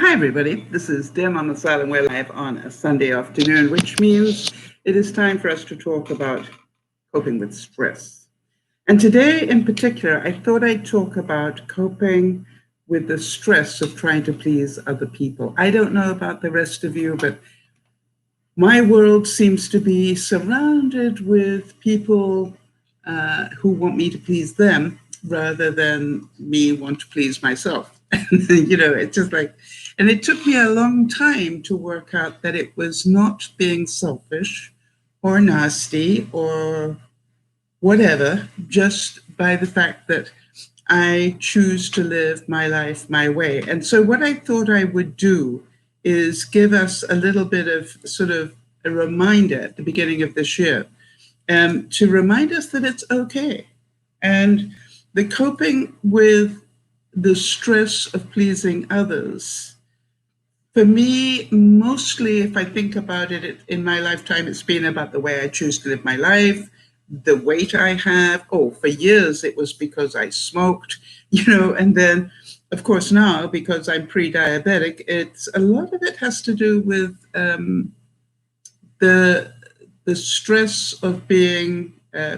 Hi everybody, this is DearMamaSal and we're live on a Sunday afternoon, which means it is time for us to talk about coping with stress. And today in particular, I thought I'd talk about coping with the stress of trying to please other people. I don't know about the rest of you, but my world seems to be surrounded with people who want me to please them rather than me want to please myself. It's just like, and it took me a long time to work out that it was not being selfish or nasty or whatever, just by the fact that I choose to live my life my way. And so what I thought I would do is give us a little bit of sort of a reminder at the beginning of this year, to remind us that it's okay. And the coping with the stress of pleasing others, for me, mostly, if I think about it in my lifetime, it's been about the way I choose to live my life, the weight I have. Oh, for years, it was because I smoked, and then, of course, now, because I'm pre-diabetic, a lot of it has to do with the stress of being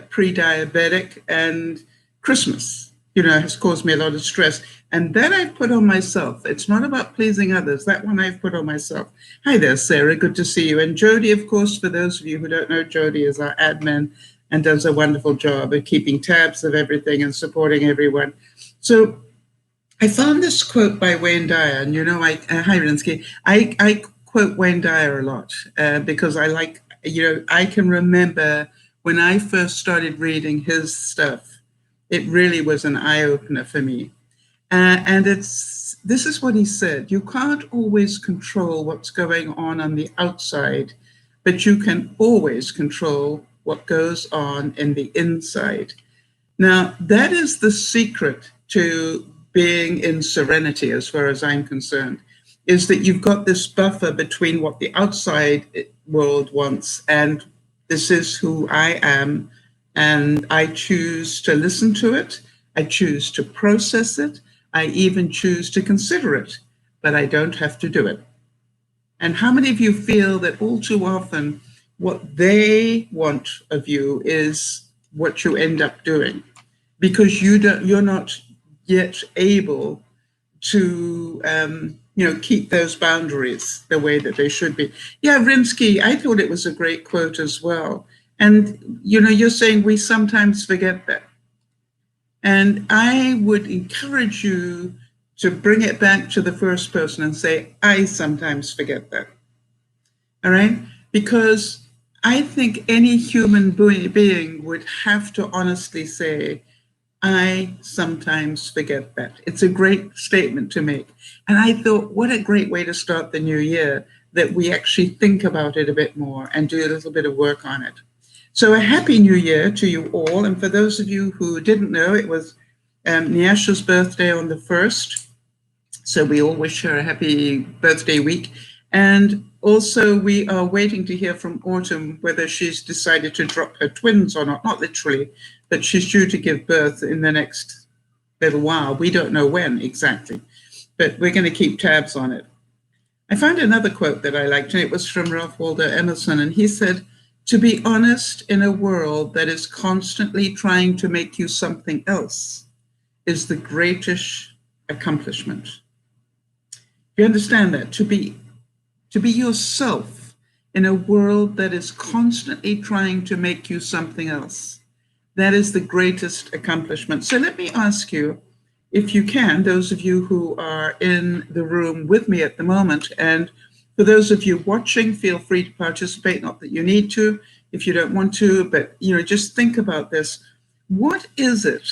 pre-diabetic, and Christmas, has caused me a lot of stress. And then I've put on myself. It's not about pleasing others. That one I've put on myself. Hi there, Sarah. Good to see you. And Jody, of course, for those of you who don't know, Jody is our admin and does a wonderful job of keeping tabs of everything and supporting everyone. So I found this quote by Wayne Dyer. And hi, Rinsky. I quote Wayne Dyer a lot because I like, I can remember when I first started reading his stuff, it really was an eye-opener for me. And this is what he said: you can't always control what's going on the outside, but you can always control what goes on in the inside. Now, that is the secret to being in serenity, as far as I'm concerned, is that you've got this buffer between what the outside world wants and this is who I am, and I choose to listen to it, I choose to process it, I even choose to consider it, but I don't have to do it. And how many of you feel that all too often what they want of you is what you end up doing, because you're not yet able to keep those boundaries the way that they should be. Yeah, Rinsky, I thought it was a great quote as well. And, you're saying we sometimes forget that. And I would encourage you to bring it back to the first person and say, I sometimes forget that. All right? Because I think any human being would have to honestly say, I sometimes forget that. It's a great statement to make. And I thought, what a great way to start the new year, that we actually think about it a bit more and do a little bit of work on it. So a happy new year to you all. And for those of you who didn't know, it was Nyasha's birthday on the 1st. So we all wish her a happy birthday week. And also we are waiting to hear from Autumn whether she's decided to drop her twins or not literally, but she's due to give birth in the next little while. We don't know when exactly, but we're going to keep tabs on it. I found another quote that I liked, and it was from Ralph Waldo Emerson, and he said, to be honest in a world that is constantly trying to make you something else is the greatest accomplishment. You understand that? To be yourself in a world that is constantly trying to make you something else, that is the greatest accomplishment. So let me ask you, if you can, those of you who are in the room with me at the moment, and for those of you watching, feel free to participate, not that you need to, if you don't want to, but just think about this. What is it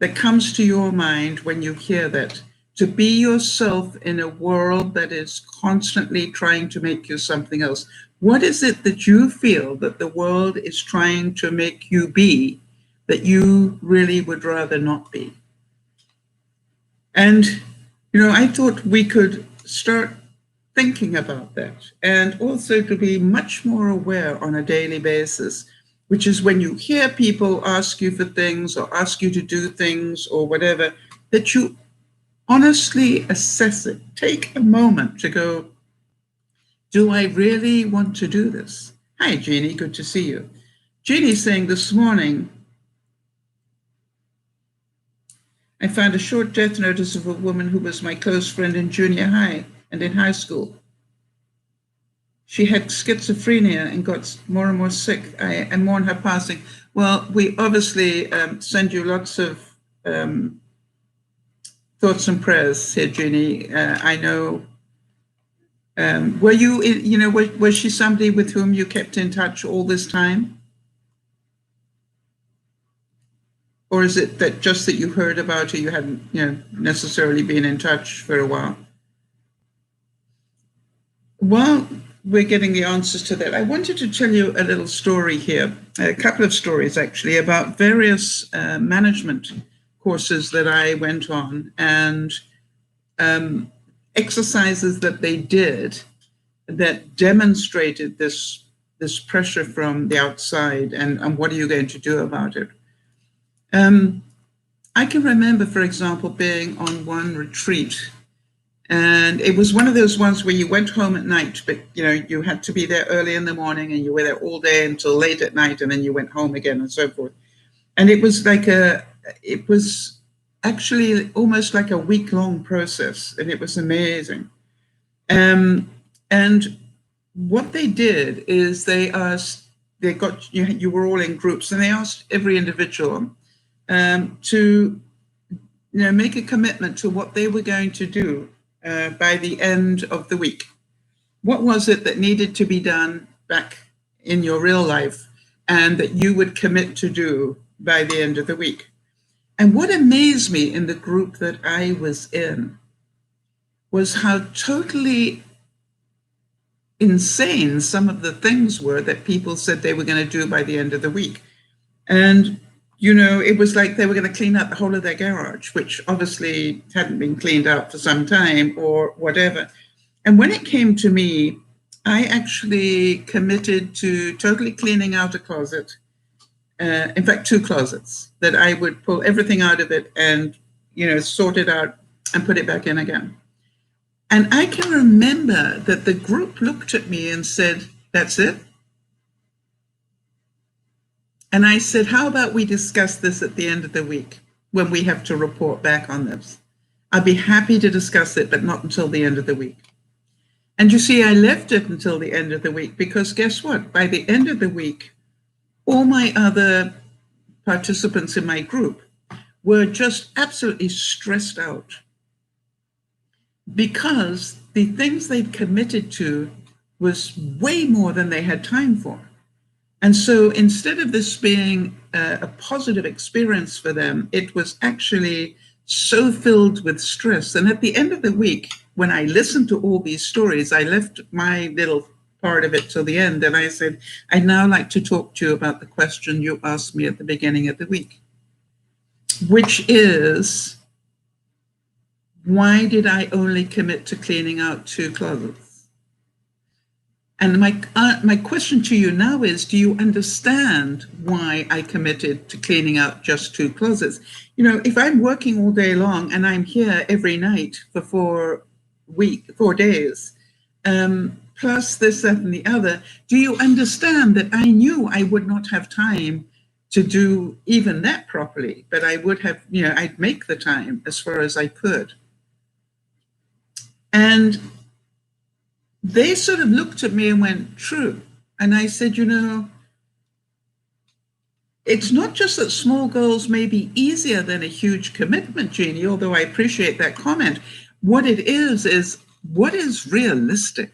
that comes to your mind when you hear that? To be yourself in a world that is constantly trying to make you something else. What is it that you feel that the world is trying to make you be that you really would rather not be? And, I thought we could start thinking about that, and also to be much more aware on a daily basis, which is when you hear people ask you for things or ask you to do things or whatever, that you Honestly assess it. Take a moment to go, do I really want to do this? Hi, Jeannie, good to see you. Jeannie's saying this morning, I found a short death notice of a woman who was my close friend in junior high and in high school. She had schizophrenia and got more and more sick. I mourn her passing. Well, we obviously send you lots of thoughts and prayers here, Jeannie. I know. Were you, was she somebody with whom you kept in touch all this time? Or is it that just that you heard about her, you hadn't, necessarily been in touch for a while? While we're getting the answers to that, I wanted to tell you a little story here, a couple of stories actually, about various management courses that I went on and exercises that they did that demonstrated this pressure from the outside and what are you going to do about it. I can remember, for example, being on one retreat, and it was one of those ones where you went home at night, but you had to be there early in the morning and you were there all day until late at night, and then you went home again and so forth. And it was it was actually almost like a week-long process, and it was amazing. And what they did is they got you were all in groups, and they asked every individual to make a commitment to what they were going to do by the end of the week. What was it that needed to be done back in your real life and that you would commit to do by the end of the week? And what amazed me in the group that I was in was how totally insane some of the things were that people said they were going to do by the end of the week. And it was like they were going to clean out the whole of their garage, which obviously hadn't been cleaned out for some time or whatever. And when it came to me, I actually committed to totally cleaning out a closet. In fact, 2 closets, that I would pull everything out of it and, sort it out and put it back in again. And I can remember that the group looked at me and said, that's it? And I said, how about we discuss this at the end of the week when we have to report back on this? I'd be happy to discuss it, but not until the end of the week. And you see, I left it until the end of the week because guess what? By the end of the week, all my other participants in my group were just absolutely stressed out because the things they'd committed to was way more than they had time for. And so instead of this being a positive experience for them, it was actually so filled with stress. And at the end of the week, when I listened to all these stories, I left my little part of it till the end. And I said, I'd now like to talk to you about the question you asked me at the beginning of the week, which is, why did I only commit to cleaning out 2 closets? And my question to you now is, do you understand why I committed to cleaning out just 2 closets? If I'm working all day long and I'm here every night for 4 days, plus this, that, and the other, do you understand that I knew I would not have time to do even that properly, but I would have, I'd make the time as far as I could. And they sort of looked at me and went, true. And I said, it's not just that small goals may be easier than a huge commitment, Jeannie, although I appreciate that comment. What it is what is realistic?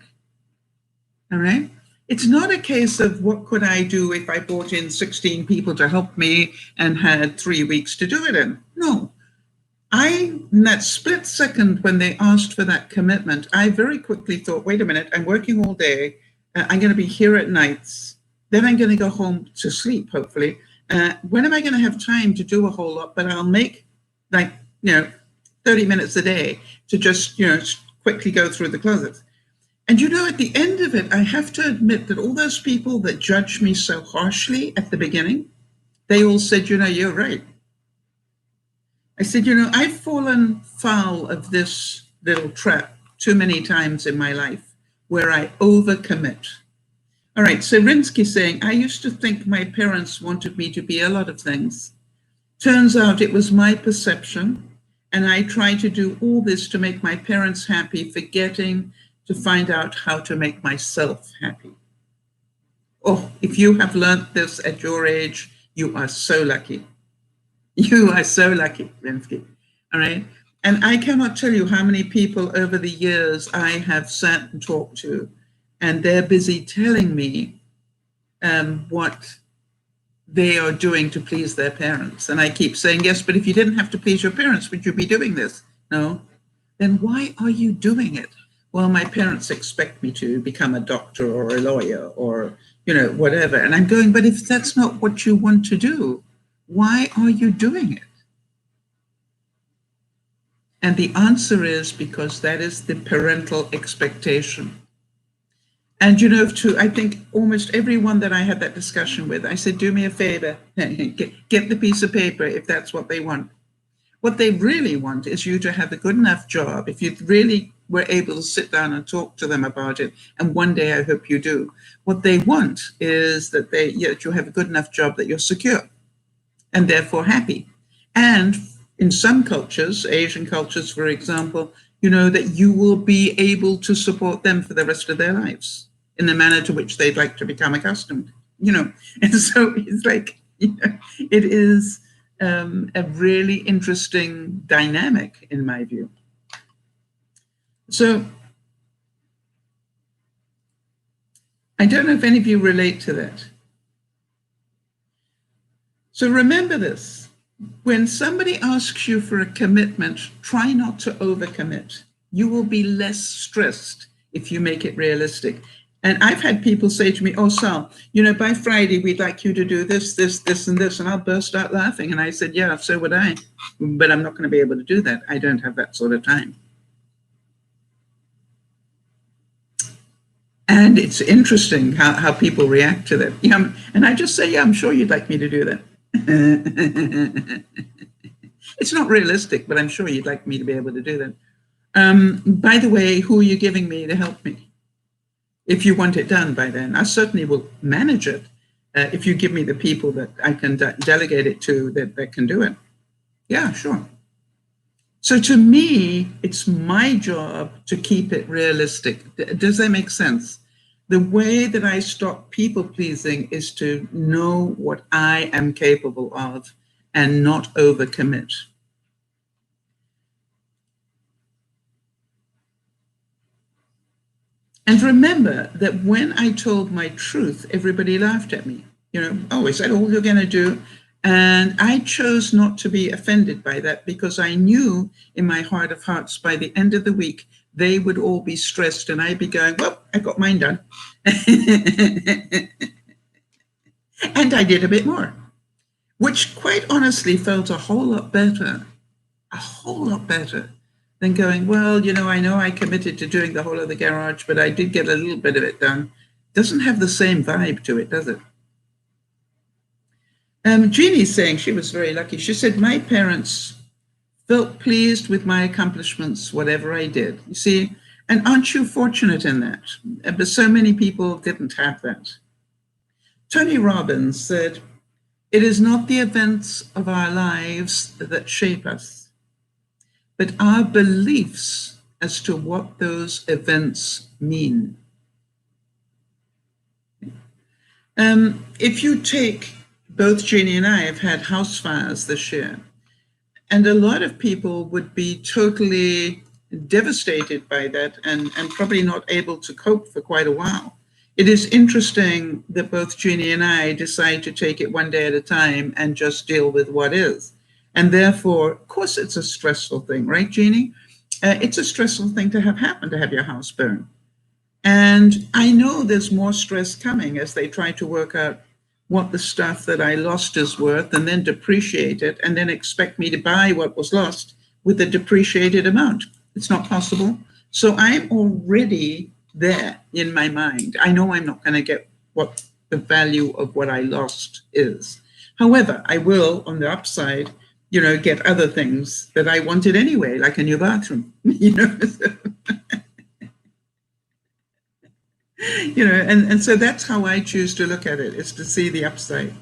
All right? It's not a case of what could I do if I brought in 16 people to help me and had 3 weeks to do it in. No. In that split second when they asked for that commitment, I very quickly thought, wait a minute, I'm working all day. I'm going to be here at nights. Then I'm going to go home to sleep, hopefully. When am I going to have time to do a whole lot? But I'll make 30 minutes a day to just, quickly go through the closets. And at the end of it, I have to admit that all those people that judged me so harshly at the beginning, they all said, you're right. I said, you know, I've fallen foul of this little trap too many times in my life where I overcommit. All right, so Rinsky saying, I used to think my parents wanted me to be a lot of things. Turns out it was my perception, and I tried to do all this to make my parents happy, forgetting to find out how to make myself happy. Oh, if you have learned this at your age, you are so lucky. You are so lucky, Rinsky. All right. And I cannot tell you how many people over the years I have sat and talked to, and they're busy telling me what they are doing to please their parents. And I keep saying, yes, but if you didn't have to please your parents, would you be doing this? No. Then why are you doing it? Well, my parents expect me to become a doctor or a lawyer or, you know, whatever. And I'm going, but if that's not what you want to do, why are you doing it? And the answer is because that is the parental expectation. And, you know, I think almost everyone that I had that discussion with, I said, do me a favor, get the piece of paper if that's what they want. What they really want is you to have a good enough job. If you really were able to sit down and talk to them about it, and one day I hope you do, what they want is that you have a good enough job that you're secure and therefore happy. And in some cultures, Asian cultures, for example, you know, that you will be able to support them for the rest of their lives in the manner to which they'd like to become accustomed, you know. And so it's like, you know, it is a really interesting dynamic in my view. So I don't know if any of you relate to that. So remember this. When somebody asks you for a commitment, try not to overcommit. You will be less stressed if you make it realistic. And I've had people say to me, oh, Sal, you know, by Friday, we'd like you to do this, this, this, and this. And I'll burst out laughing. And I said, yeah, so would I. But I'm not going to be able to do that. I don't have that sort of time. And it's interesting how people react to that. Yeah, and I just say, yeah, I'm sure you'd like me to do that. It's not realistic, but I'm sure you'd like me to be able to do that. By the way, who are you giving me to help me? If you want it done by then, I certainly will manage it. If you give me the people that I can delegate it to that can do it. Yeah, sure. So to me, it's my job to keep it realistic. Does that make sense? The way that I stop people pleasing is to know what I am capable of and not overcommit. And remember that when I told my truth, everybody laughed at me. You know, oh, is that all you're going to do? And I chose not to be offended by that because I knew in my heart of hearts by the end of the week, they would all be stressed and I'd be going, well, I got mine done. And I did a bit more, which quite honestly felt a whole lot better than going, well, you know I committed to doing the whole of the garage, but I did get a little bit of it done. Doesn't have the same vibe to it, does it? Jeannie's saying she was very lucky. She said, my parents felt pleased with my accomplishments, whatever I did. You see, and aren't you fortunate in that? But so many people didn't have that. Tony Robbins said, it is not the events of our lives that shape us, but our beliefs as to what those events mean. If you take, both Jeannie and I have had house fires this year, and a lot of people would be totally devastated by that and probably not able to cope for quite a while. It is interesting that both Jeannie and I decide to take it one day at a time and just deal with what is. And therefore, of course, it's a stressful thing, right, Jeannie? It's a stressful thing to have happen, to have your house burn. And I know there's more stress coming as they try to work out what the stuff that I lost is worth and then depreciate it and then expect me to buy what was lost with a depreciated amount. It's not possible. So I'm already there in my mind. I know I'm not going to get what the value of what I lost is. However, I will, on the upside, get other things that I wanted anyway, like a new bathroom, and so that's how I choose to look at it, is to see the upside.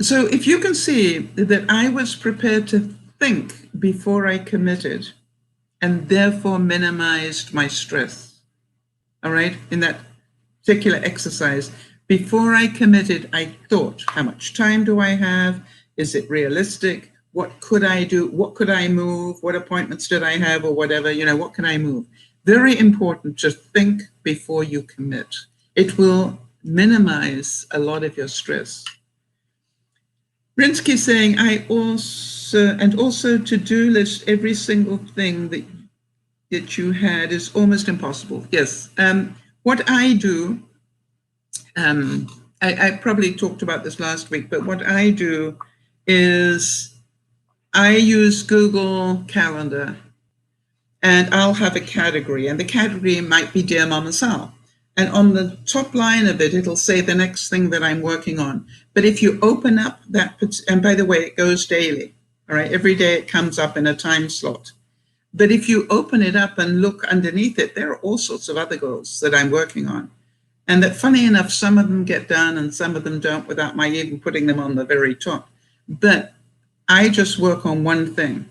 So if you can see that I was prepared to think before I committed and therefore minimized my stress, all right, in that particular exercise, before I committed, I thought, how much time do I have? Is it realistic? What could I do? What could I move? What appointments did I have or whatever? What can I move? Very important to think before you commit. It will minimize a lot of your stress. Rinsky saying, also to-do list every single thing that you had is almost impossible. Yes. What I do, I probably talked about this last week, but what I do is I use Google Calendar, and I'll have a category, and the category might be Dear Mama Sal. And on the top line of it, it'll say the next thing that I'm working on. But if you open up that, and by the way, it goes daily, all right? Every day it comes up in a time slot. But if you open it up and look underneath it, there are all sorts of other goals that I'm working on. And that, funny enough, some of them get done and some of them don't without my even putting them on the very top. But I just work on one thing.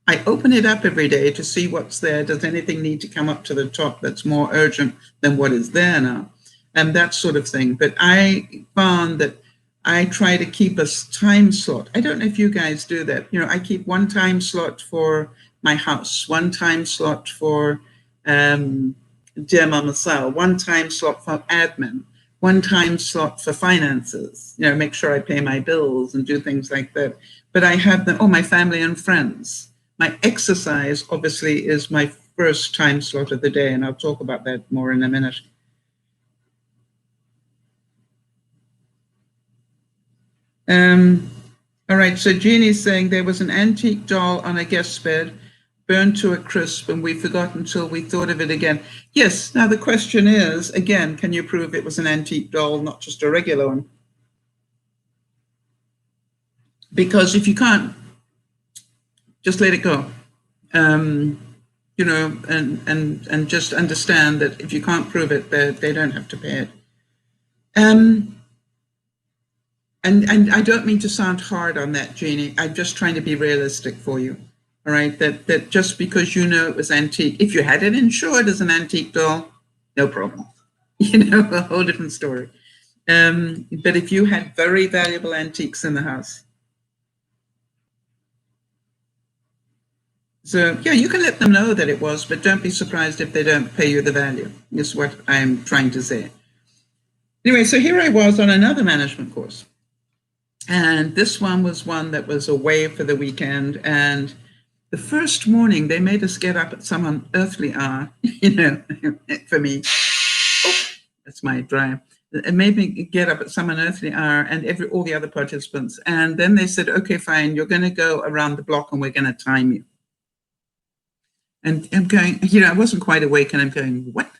I open it up every day to see what's there. Does anything need to come up to the top that's more urgent than what is there now? And that sort of thing. But I found that I try to keep a time slot. I don't know if you guys do that. I keep one time slot for my house, one time slot for Dear Mama Sal, one time slot for admin, one time slot for finances, make sure I pay my bills and do things like that. But I have them, my family and friends. My exercise, obviously, is my first time slot of the day, and I'll talk about that more in a minute. All right, so Jeannie's saying there was an antique doll on a guest bed, burned to a crisp, and we forgot until we thought of it again. Yes, now the question is, again, can you prove it was an antique doll, not just a regular one? Because if you can't, just let it go, and just understand that if you can't prove it, they don't have to pay it. And I don't mean to sound hard on that, Jeannie. I'm just trying to be realistic for you, all right? That just because it was antique, if you had it insured as an antique doll, no problem. A whole different story. But if you had very valuable antiques in the house, so, yeah, you can let them know that it was, but don't be surprised if they don't pay you the value, is what I'm trying to say. Anyway, so here I was on another management course. And this one was one that was away for the weekend. And the first morning, they made us get up at some unearthly hour, for me. Oh, that's my drive. It made me get up at some unearthly hour, and all the other participants. And then they said, okay, fine, you're going to go around the block and we're going to time you. And I'm going, I wasn't quite awake, and I'm going, what?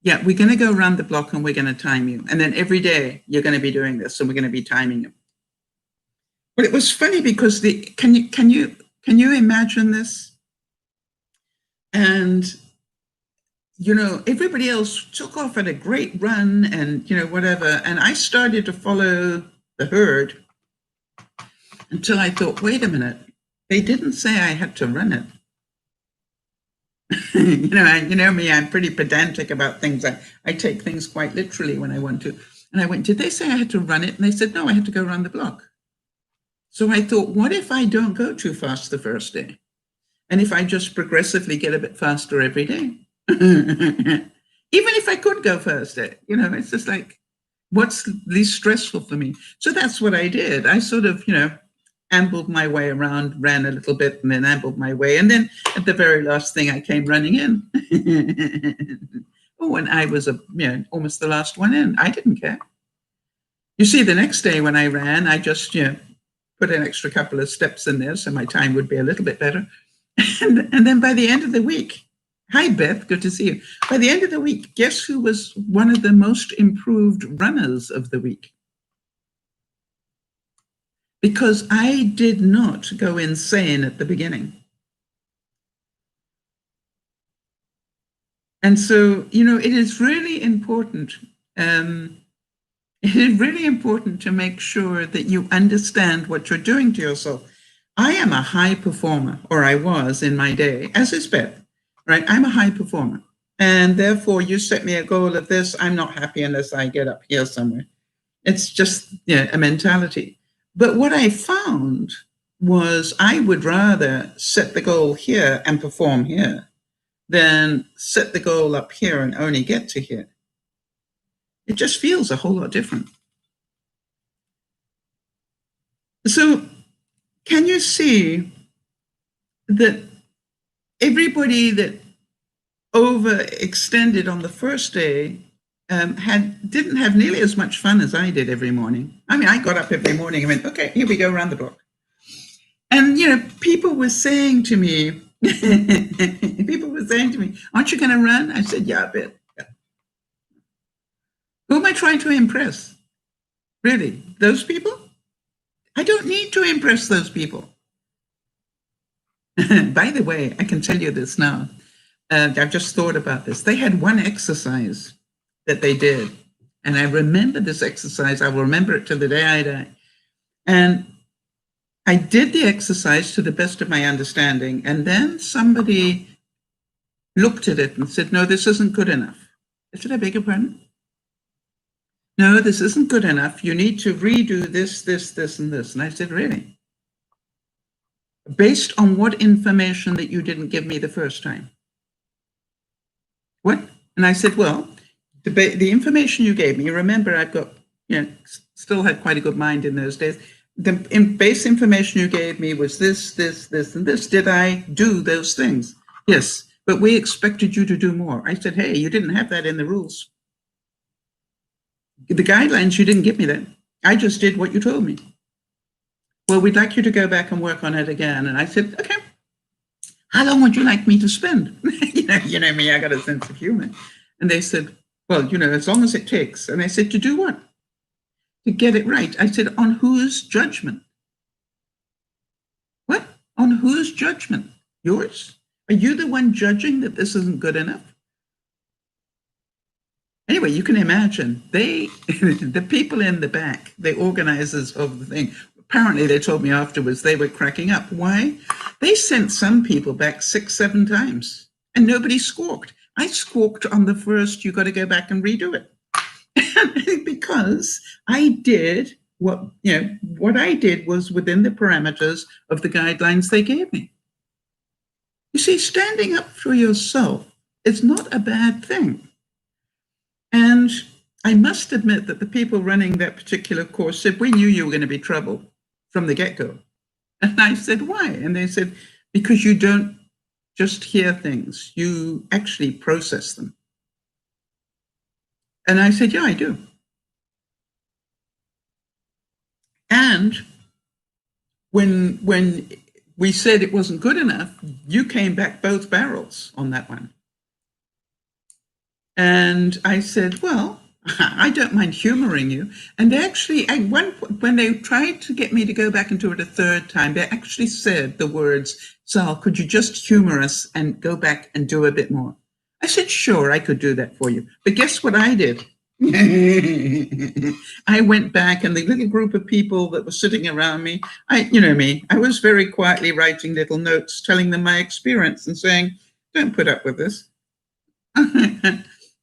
Yeah, we're going to go around the block and we're going to time you. And then every day you're going to be doing this, and we're going to be timing you. But it was funny because can you imagine this? And, everybody else took off at a great run and, whatever. And I started to follow the herd until I thought, wait a minute, they didn't say I had to run it. You know me, I'm pretty pedantic about things. I take things quite literally when I want to. And I went, did they say I had to run it? And they said, no, I had to go around the block. So I thought, what if I don't go too fast the first day? And if I just progressively get a bit faster every day? Even if I could go faster, it's just like, what's least stressful for me? So that's what I did. I sort of, ambled my way around, ran a little bit, and then ambled my way. And then at the very last thing, I came running in. And I was almost the last one in. I didn't care. You see, the next day when I ran, I just put an extra couple of steps in there so my time would be a little bit better. And then by the end of the week, hi, Beth, good to see you. By the end of the week, guess who was one of the most improved runners of the week? because I did not go insane at the beginning. And so, it is really important. It is really important to make sure that you understand what you're doing to yourself. I am a high performer, or I was in my day, as is Beth, right? I'm a high performer. And therefore, you set me a goal of this, I'm not happy unless I get up here somewhere. It's just a mentality. But what I found was I would rather set the goal here and perform here than set the goal up here and only get to here. It just feels a whole lot different. So can you see that everybody that overextended on the first day didn't have nearly as much fun as I did every morning? I mean, I got up every morning and went, okay, here we go around the block. And, people were saying to me, aren't you going to run? I said, yeah, a bit. Yeah. Who am I trying to impress? Really? Those people? I don't need to impress those people. By the way, I can tell you this now. I've just thought about this. They had one exercise that they did. And I remember this exercise. I will remember it till the day I die. And I did the exercise to the best of my understanding. And then somebody looked at it and said, no, this isn't good enough. I said, I beg your pardon? No, this isn't good enough. You need to redo this, this, and this. And I said, really? Based on what information that you didn't give me the first time? What? And I said, well, the information you gave me, remember I've got, still had quite a good mind in those days. The base information you gave me was this, and this. Did I do those things? Yes, but we expected you to do more. I said, hey, you didn't have that in the rules. The guidelines, you didn't give me that. I just did what you told me. Well, we'd like you to go back and work on it again. And I said, okay, how long would you like me to spend? you know me, I got a sense of humor. And they said, well, as long as it takes. And I said, to do what? To get it right. I said, on whose judgment? What? On whose judgment? Yours? Are you the one judging that this isn't good enough? Anyway, you can imagine the people in the back, the organizers of the thing, apparently they told me afterwards they were cracking up. Why? They sent some people back 6, 7 times and nobody squawked. I squawked on the first, you got to go back and redo it. Because I did what I did was within the parameters of the guidelines they gave me. You see, standing up for yourself is not a bad thing. And I must admit that the people running that particular course said, we knew you were going to be trouble from the get-go. And I said, why? And they said, because you don't just hear things, you actually process them. And I said, yeah, I do. And when we said it wasn't good enough, you came back both barrels on that one. And I said, well, I don't mind humoring you. And they actually, when they tried to get me to go back and do it a third time, they actually said the words, Sal, could you just humor us and go back and do a bit more? I said, sure, I could do that for you. But guess what I did? I went back and the little group of people that were sitting around me, I was very quietly writing little notes, telling them my experience and saying, don't put up with this.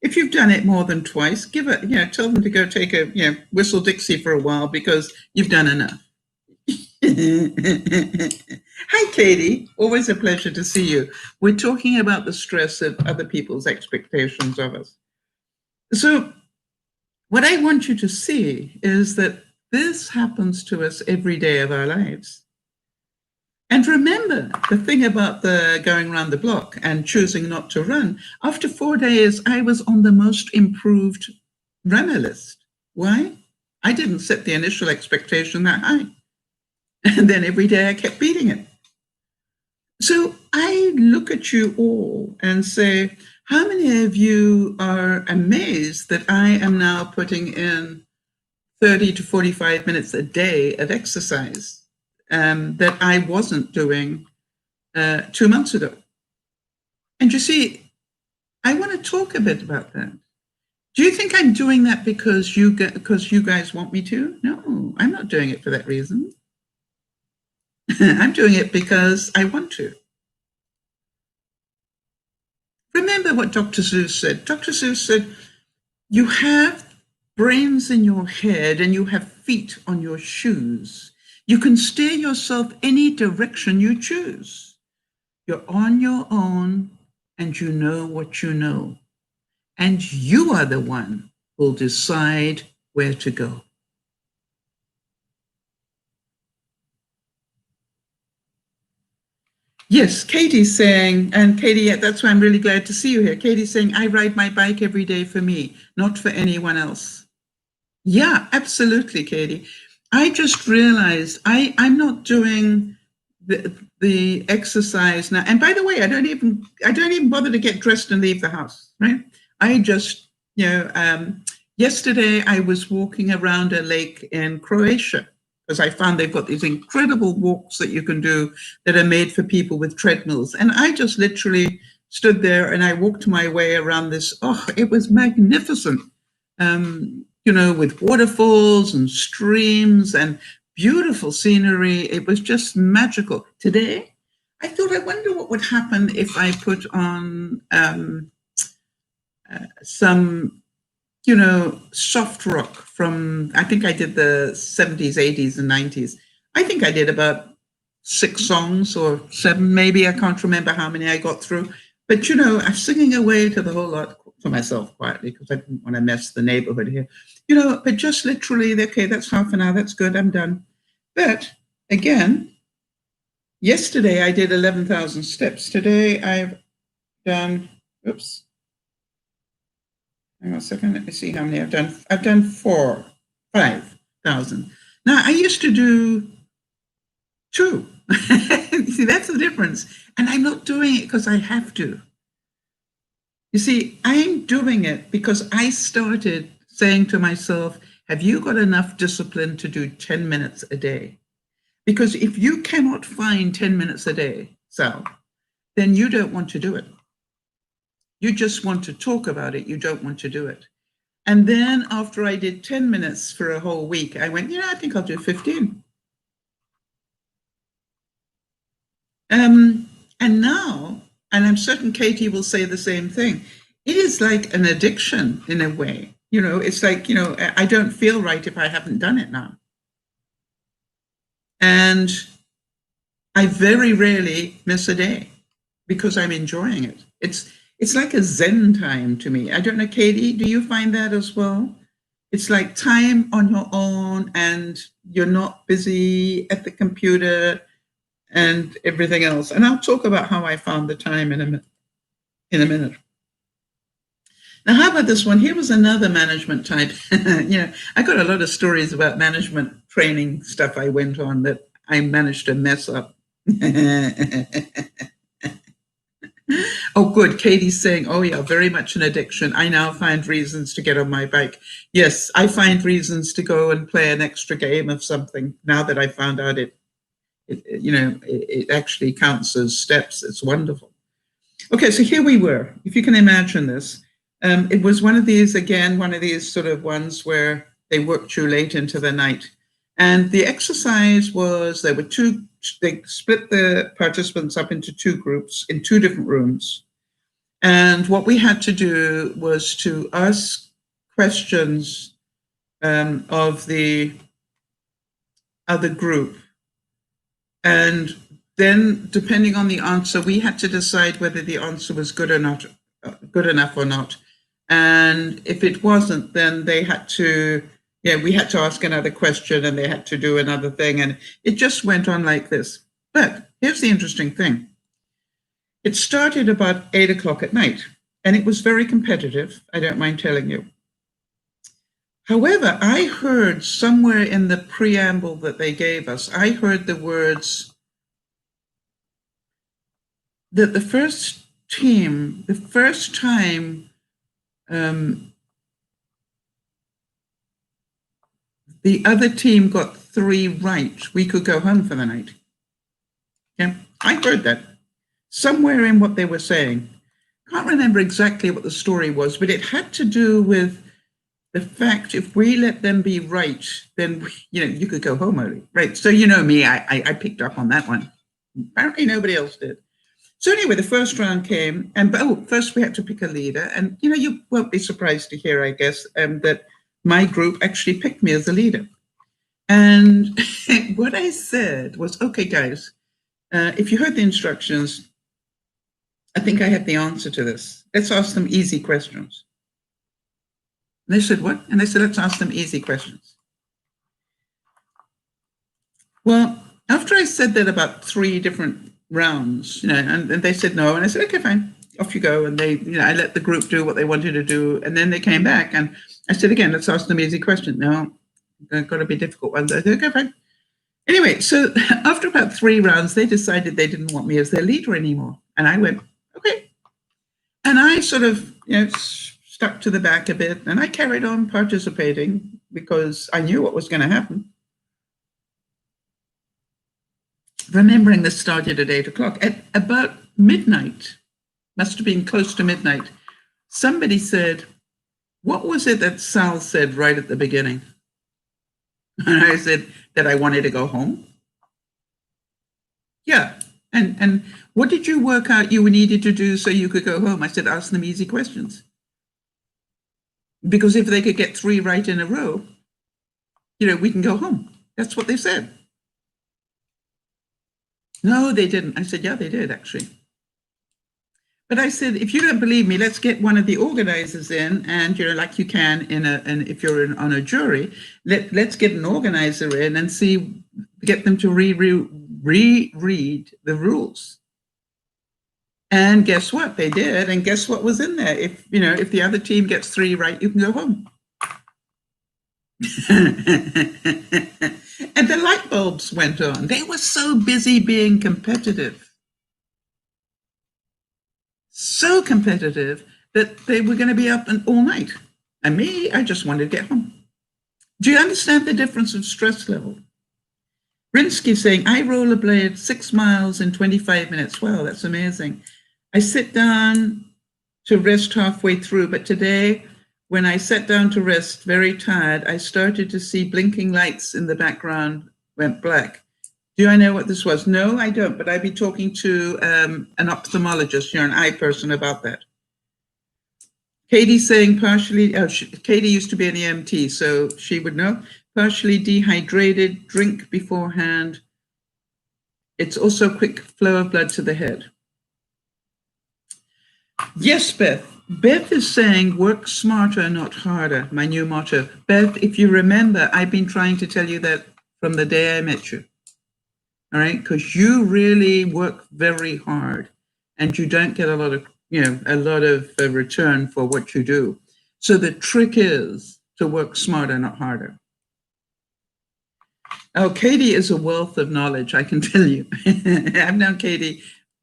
If you've done it more than twice, give it, tell them to go take a, whistle Dixie for a while because you've done enough. Hi, Katie. Always a pleasure to see you. We're talking about the stress of other people's expectations of us. So what I want you to see is that this happens to us every day of our lives. And remember the thing about the going around the block and choosing not to run. After 4 days, I was on the most improved runner list. Why? I didn't set the initial expectation that high. And then every day I kept beating it. So I look at you all and say, how many of you are amazed that I am now putting in 30 to 45 minutes a day of exercise that I wasn't doing 2 months ago. And you see, I want to talk a bit about that. Do you think I'm doing that because you guys want me to? No, I'm not doing it for that reason. I'm doing it because I want to. Remember what Dr. Seuss said. Dr. Seuss said, you have brains in your head and you have feet on your shoes. You can steer yourself any direction you choose. You're on your own and you know what you know. And you are the one who'll decide where to go. Yes, Katie's saying, and Katie, that's why I'm really glad to see you here. Katie's saying, I ride my bike every day for me, not for anyone else. Yeah, absolutely, Katie. I just realized I'm not doing the exercise now. And by the way, I don't even bother to get dressed and leave the house, right? I just, yesterday I was walking around a lake in Croatia, because I found they've got these incredible walks that you can do that are made for people with treadmills. And I just literally stood there and I walked my way around this. Oh, it was magnificent, with waterfalls and streams and beautiful scenery. It was just magical. Today, I thought, I wonder what would happen if I put on some soft rock from, I think I did the 70s, 80s, and 90s. I think I did about 6 songs or 7, maybe. I can't remember how many I got through. But, I'm singing away to the whole lot for myself quietly because I didn't want to mess the neighborhood here. But just literally, okay, that's half an hour. That's good. I'm done. But again, yesterday I did 11,000 steps. Today I've done, hang on a second, let me see how many I've done. I've done 5,000. Now, I used to do 2. See, that's the difference. And I'm not doing it because I have to. You see, I'm doing it because I started saying to myself, have you got enough discipline to do 10 minutes a day? Because if you cannot find 10 minutes a day, Sal, then you don't want to do it. You just want to talk about it. You don't want to do it. And then after I did 10 minutes for a whole week, I went, I think I'll do 15. And now, and I'm certain Katie will say the same thing, it is like an addiction in a way. It's like, I don't feel right if I haven't done it now. And I very rarely miss a day because I'm enjoying it. It's like a Zen time to me. I don't know, Katie, do you find that as well? It's like time on your own and you're not busy at the computer and everything else. And I'll talk about how I found the time in a minute. Now, how about this one? Here was another management type. I got a lot of stories about management training stuff I went on that I managed to mess up. Oh, good. Katie's saying, oh, yeah, very much an addiction. I now find reasons to get on my bike. Yes, I find reasons to go and play an extra game of something now that I found out it actually counts as steps. It's wonderful. Okay, so here we were. If you can imagine this, it was one of these sort of ones where they worked you late into the night. And the exercise was, they split the participants up into 2 groups in 2 different rooms. And what we had to do was to ask questions of the other group. And then, depending on the answer, we had to decide whether the answer was good enough or not. And if it wasn't, then they had to, we had to ask another question and they had to do another thing. And it just went on like this. But here's the interesting thing. It started about 8 o'clock at night and it was very competitive. I don't mind telling you. However, I heard somewhere in the preamble that they gave us, I heard the words that the first time the other team got 3 right, we could go home for the night. Yeah, I heard that somewhere in what they were saying. Can't remember exactly what the story was, but it had to do with the fact if we let them be right, then you could go home early, right? So you know me, I picked up on that one. Apparently nobody else did. So anyway, the first round came, and first we had to pick a leader, and you won't be surprised to hear, I guess, that my group actually picked me as the leader. And what I said was, okay, guys, if you heard the instructions, I think I have the answer to this. Let's ask them easy questions. And they said, what? And I said, let's ask them easy questions. Well, after I said that about 3 different rounds, and they said no, and I said, okay, fine, off you go. And they, I let the group do what they wanted to do. And then they came back and I said, again, let's ask them easy questions. No, they've got to be difficult ones. I said, okay, fine. Anyway, so after about 3 rounds, they decided they didn't want me as their leader anymore. And I went, okay. And I sort of, stuck to the back a bit, and I carried on participating because I knew what was going to happen. Remembering this started at 8 o'clock. At about midnight, must have been close to midnight, somebody said, what was it that Sal said right at the beginning? And I said that I wanted to go home. Yeah. And what did you work out you needed to do so you could go home? I said, ask them easy questions. Because if they could get 3 right in a row, we can go home. That's what they said. No, they didn't. I said, yeah, they did, actually. But I said, if you don't believe me, let's get one of the organizers in, and like you can if you're on a jury, let's get an organizer in and get them to reread the rules. And guess what? They did. And guess what was in there? If the other team gets 3 right, you can go home. And the light bulbs went on. They were so busy being competitive. So competitive that they were going to be up all night. And me, I just wanted to get home. Do you understand the difference of stress level? Rinsky saying, I rollerblade 6 miles in 25 minutes. Wow, that's amazing. I sit down to rest halfway through, but today, when I sat down to rest, very tired, I started to see blinking lights in the background went black. Do I know what this was? No, I don't, but I'd be talking to an ophthalmologist, an eye person about that. Katie saying partially, Katie used to be an EMT, so she would know. Partially dehydrated, drink beforehand. It's also quick flow of blood to the head. Yes, Beth. Beth is saying, work smarter, not harder, my new motto. Beth, if you remember, I've been trying to tell you that from the day I met you. All right? Because you really work very hard and you don't get a lot of return for what you do. So the trick is to work smarter, not harder. Oh, Katie is a wealth of knowledge, I can tell you. I've known Katie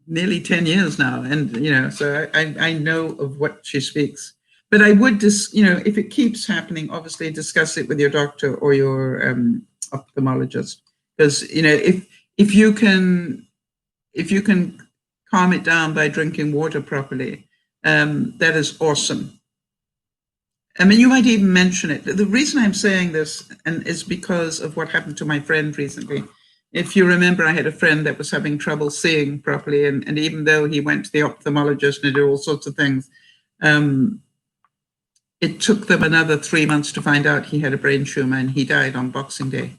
nearly 10 years now. And, so I know of what she speaks. But I would just, if it keeps happening, obviously discuss it with your doctor or your ophthalmologist. Because, if you can calm it down by drinking water properly, that is awesome. I mean, you might even mention it. The reason I'm saying this is because of what happened to my friend recently. If you remember, I had a friend that was having trouble seeing properly, and even though he went to the ophthalmologist and did all sorts of things, it took them another 3 months to find out he had a brain tumor, and he died on Boxing Day.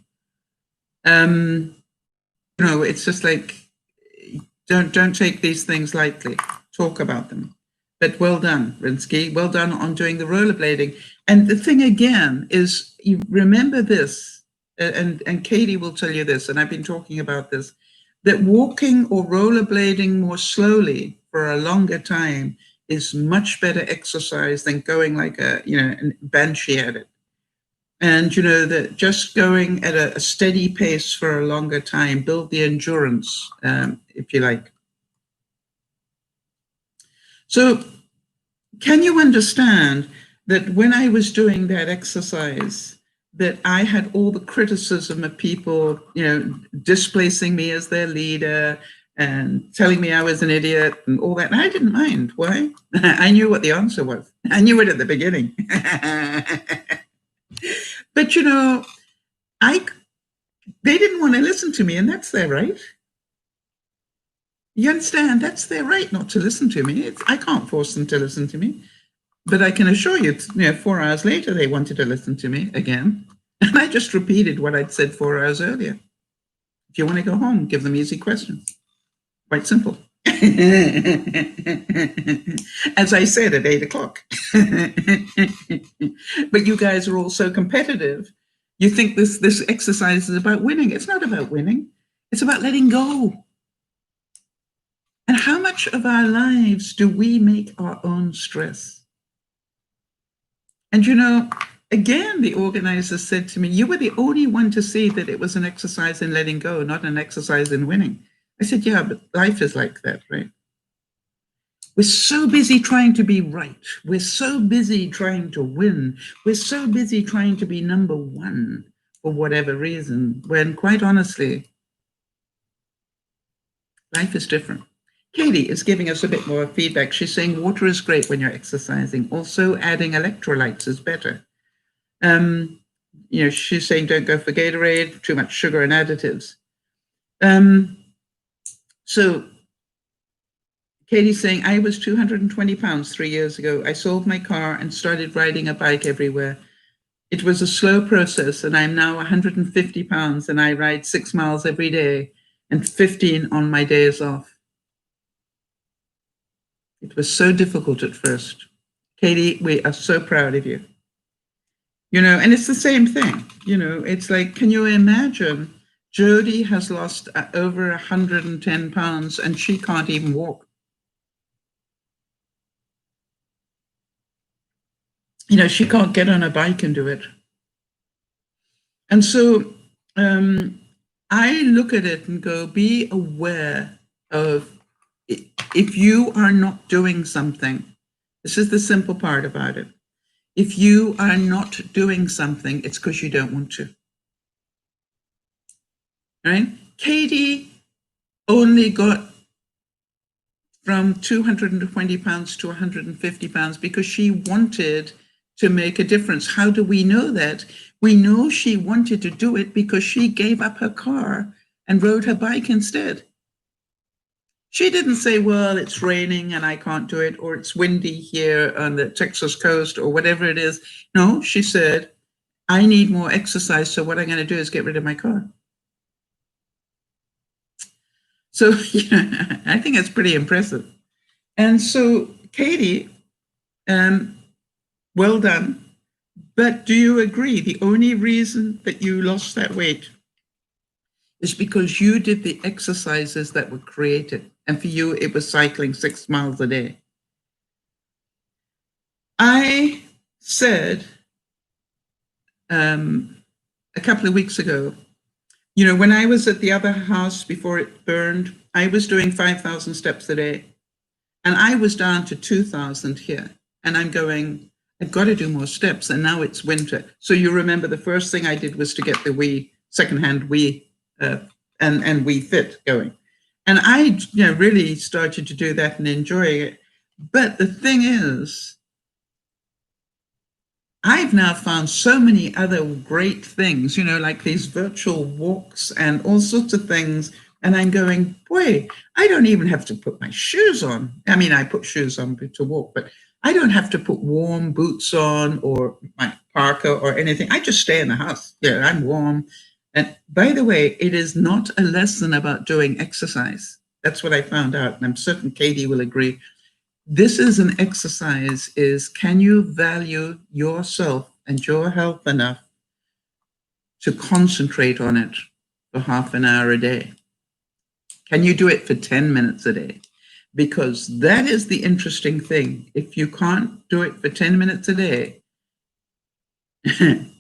It's just like, don't take these things lightly. Talk about them. But well done, Rinsky. Well done on doing the rollerblading. And the thing again is, you remember this, and Katie will tell you this, and I've been talking about this, that walking or rollerblading more slowly for a longer time is much better exercise than going like a banshee at it. And that just going at a steady pace for a longer time, build the endurance, if you like. So can you understand that when I was doing that exercise, that I had all the criticism of people, displacing me as their leader and telling me I was an idiot and all that. And I didn't mind. Why? I knew what the answer was. I knew it at the beginning. But, they didn't want to listen to me, and that's their right. You understand? That's their right not to listen to me. I can't force them to listen to me. But I can assure you, 4 hours later, they wanted to listen to me again. And I just repeated what I'd said 4 hours earlier. If you want to go home, give them easy questions. Quite simple. As I said at 8 o'clock. But you guys are all so competitive. You think this exercise is about winning. It's not about winning. It's about letting go. And how much of our lives do we make our own stress? And again, the organizer said to me, you were the only one to see that it was an exercise in letting go, not an exercise in winning. I said, yeah, but life is like that, right? We're so busy trying to be right. We're so busy trying to win. We're so busy trying to be number one for whatever reason, when quite honestly, life is different. Katie is giving us a bit more feedback. She's saying water is great when you're exercising. Also, adding electrolytes is better. She's saying don't go for Gatorade, too much sugar and additives. So Katie's saying, I was 220 pounds 3 years ago. I sold my car and started riding a bike everywhere. It was a slow process, and I'm now 150 pounds, and I ride 6 miles every day and 15 on my days off. It was so difficult at first. Katie, we are so proud of you. And it's the same thing. It's like, can you imagine? Jody has lost over 110 pounds and she can't even walk. She can't get on a bike and do it. And so I look at it and go, be aware of if you are not doing something. This is the simple part about it. If you are not doing something, it's because you don't want to. Right? Katie only got from 220 pounds to 150 pounds because she wanted to make a difference. How do we know that? We know she wanted to do it because she gave up her car and rode her bike instead. She didn't say, well, it's raining and I can't do it, or it's windy here on the Texas coast, or whatever it is. No, she said, I need more exercise, so what I'm going to do is get rid of my car. So I think that's pretty impressive. And so, Katie, well done. But do you agree the only reason that you lost that weight is because you did the exercises that were created? And for you, it was cycling 6 miles a day. I said a couple of weeks ago, when I was at the other house before it burned, I was doing 5,000 steps a day. And I was down to 2,000 here. And I'm going, I've got to do more steps. And now it's winter. So you remember the first thing I did was to get the secondhand Wii and Wii Fit going. And I really started to do that and enjoy it. But the thing is, I've now found so many other great things, like these virtual walks and all sorts of things. And I'm going, boy, I don't even have to put my shoes on. I mean, I put shoes on to walk, but I don't have to put warm boots on or my parka or anything. I just stay in the house. Yeah, I'm warm. And by the way, it is not a lesson about doing exercise. That's what I found out. And I'm certain Katie will agree. This is an exercise can you value yourself and your health enough to concentrate on it for half an hour a day? Can you do it for 10 minutes a day? Because that is the interesting thing. If you can't do it for 10 minutes a day,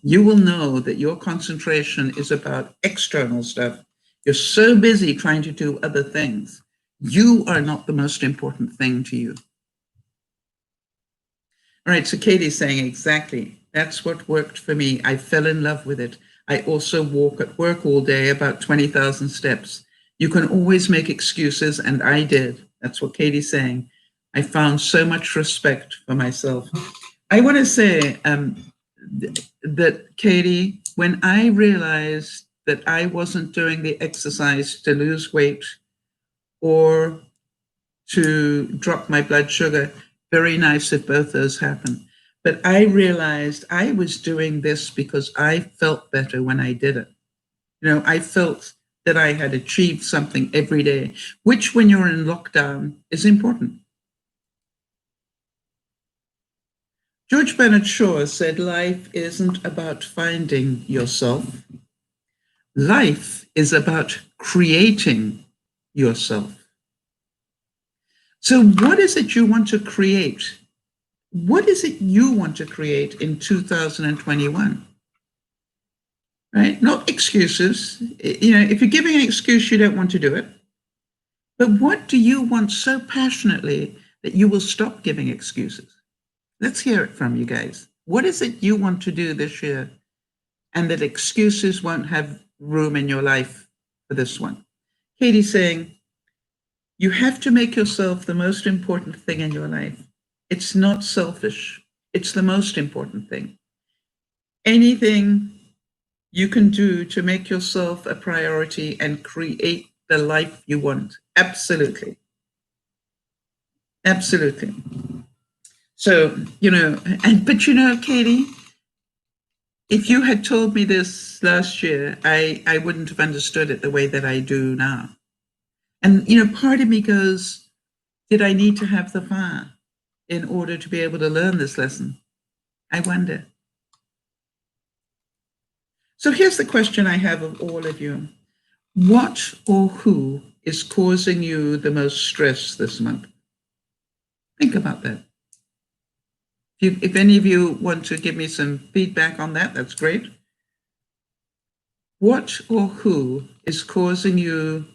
you will know that your concentration is about external stuff. You're so busy trying to do other things. You are not the most important thing to you. All right, so Katie's saying exactly. That's what worked for me. I fell in love with it. I also walk at work all day, about 20,000 steps. You can always make excuses, and I did. That's what Katie's saying. I found so much respect for myself. I want to say that, Katie, when I realized that I wasn't doing the exercise to lose weight or to drop my blood sugar, very nice if both those happen. But I realized I was doing this because I felt better when I did it. You know, I felt that I had achieved something every day, which when you're in lockdown is important. George Bernard Shaw said, life isn't about finding yourself. Life is about creating yourself. So what is it you want to create? What is it you want to create in 2021? Right? Not excuses. You know, if you're giving an excuse, you don't want to do it. But what do you want so passionately that you will stop giving excuses? Let's hear it from you guys. What is it you want to do this year and that excuses won't have room in your life for this one? Katie's saying, you have to make yourself the most important thing in your life. It's not selfish. It's the most important thing. Anything you can do to make yourself a priority and create the life you want. Absolutely. Absolutely. So, you know, but you know, Katie, if you had told me this last year, I wouldn't have understood it the way that I do now. And, you know, part of me goes, did I need to have the fire in order to be able to learn this lesson? I wonder. So here's the question I have of all of you. What or who is causing you the most stress this month? Think about that. If any of you want to give me some feedback on that, that's great. What or who is causing you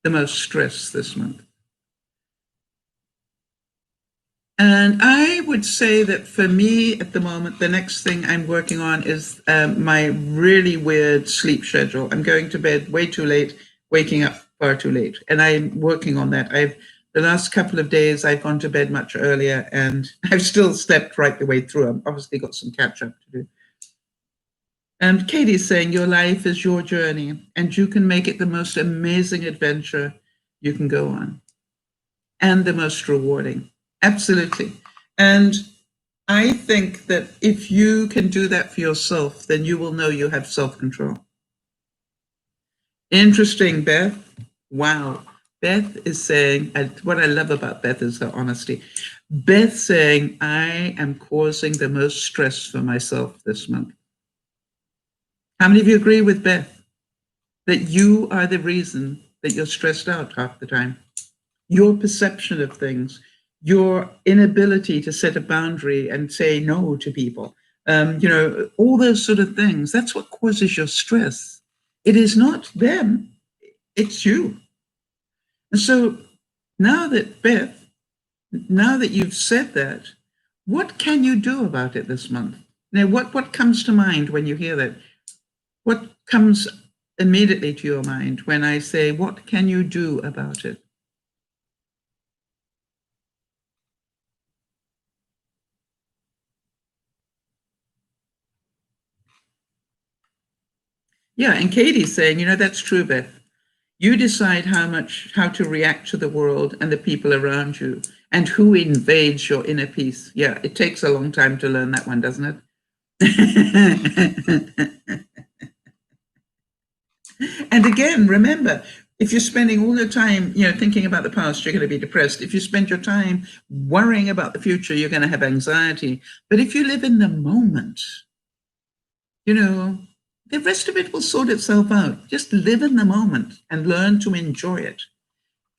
the most stress this month? And I would say that for me at the moment, the next thing I'm working on is my really weird sleep schedule. I'm going to bed way too late, waking up far too late. And I'm working on that. The last couple of days, I've gone to bed much earlier and I've still slept right the way through. I've obviously got some catch up to do. And Katie's saying your life is your journey and you can make it the most amazing adventure you can go on and the most rewarding. Absolutely. And I think that if you can do that for yourself, then you will know you have self-control. Interesting, Beth. Wow. Beth is saying, what I love about Beth is her honesty. Beth saying, I am causing the most stress for myself this month. How many of you agree with Beth that you are the reason that you're stressed out half the time? Your perception of things, your inability to set a boundary and say no to people, you know, all those sort of things. That's what causes your stress. It is not them, it's you. And so now that Beth, now that you've said that, what can you do about it this month? Now, what comes to mind when you hear that? What comes immediately to your mind when I say, what can you do about it? Yeah, and Katie's saying, you know, that's true, Beth. You decide how to react to the world and the people around you and who invades your inner peace. Yeah, it takes a long time to learn that one, doesn't it? And again, remember, if you're spending all your time, you know, thinking about the past, you're going to be depressed. If you spend your time worrying about the future, you're going to have anxiety. But if you live in the moment, you know, the rest of it will sort itself out. Just live in the moment and learn to enjoy it.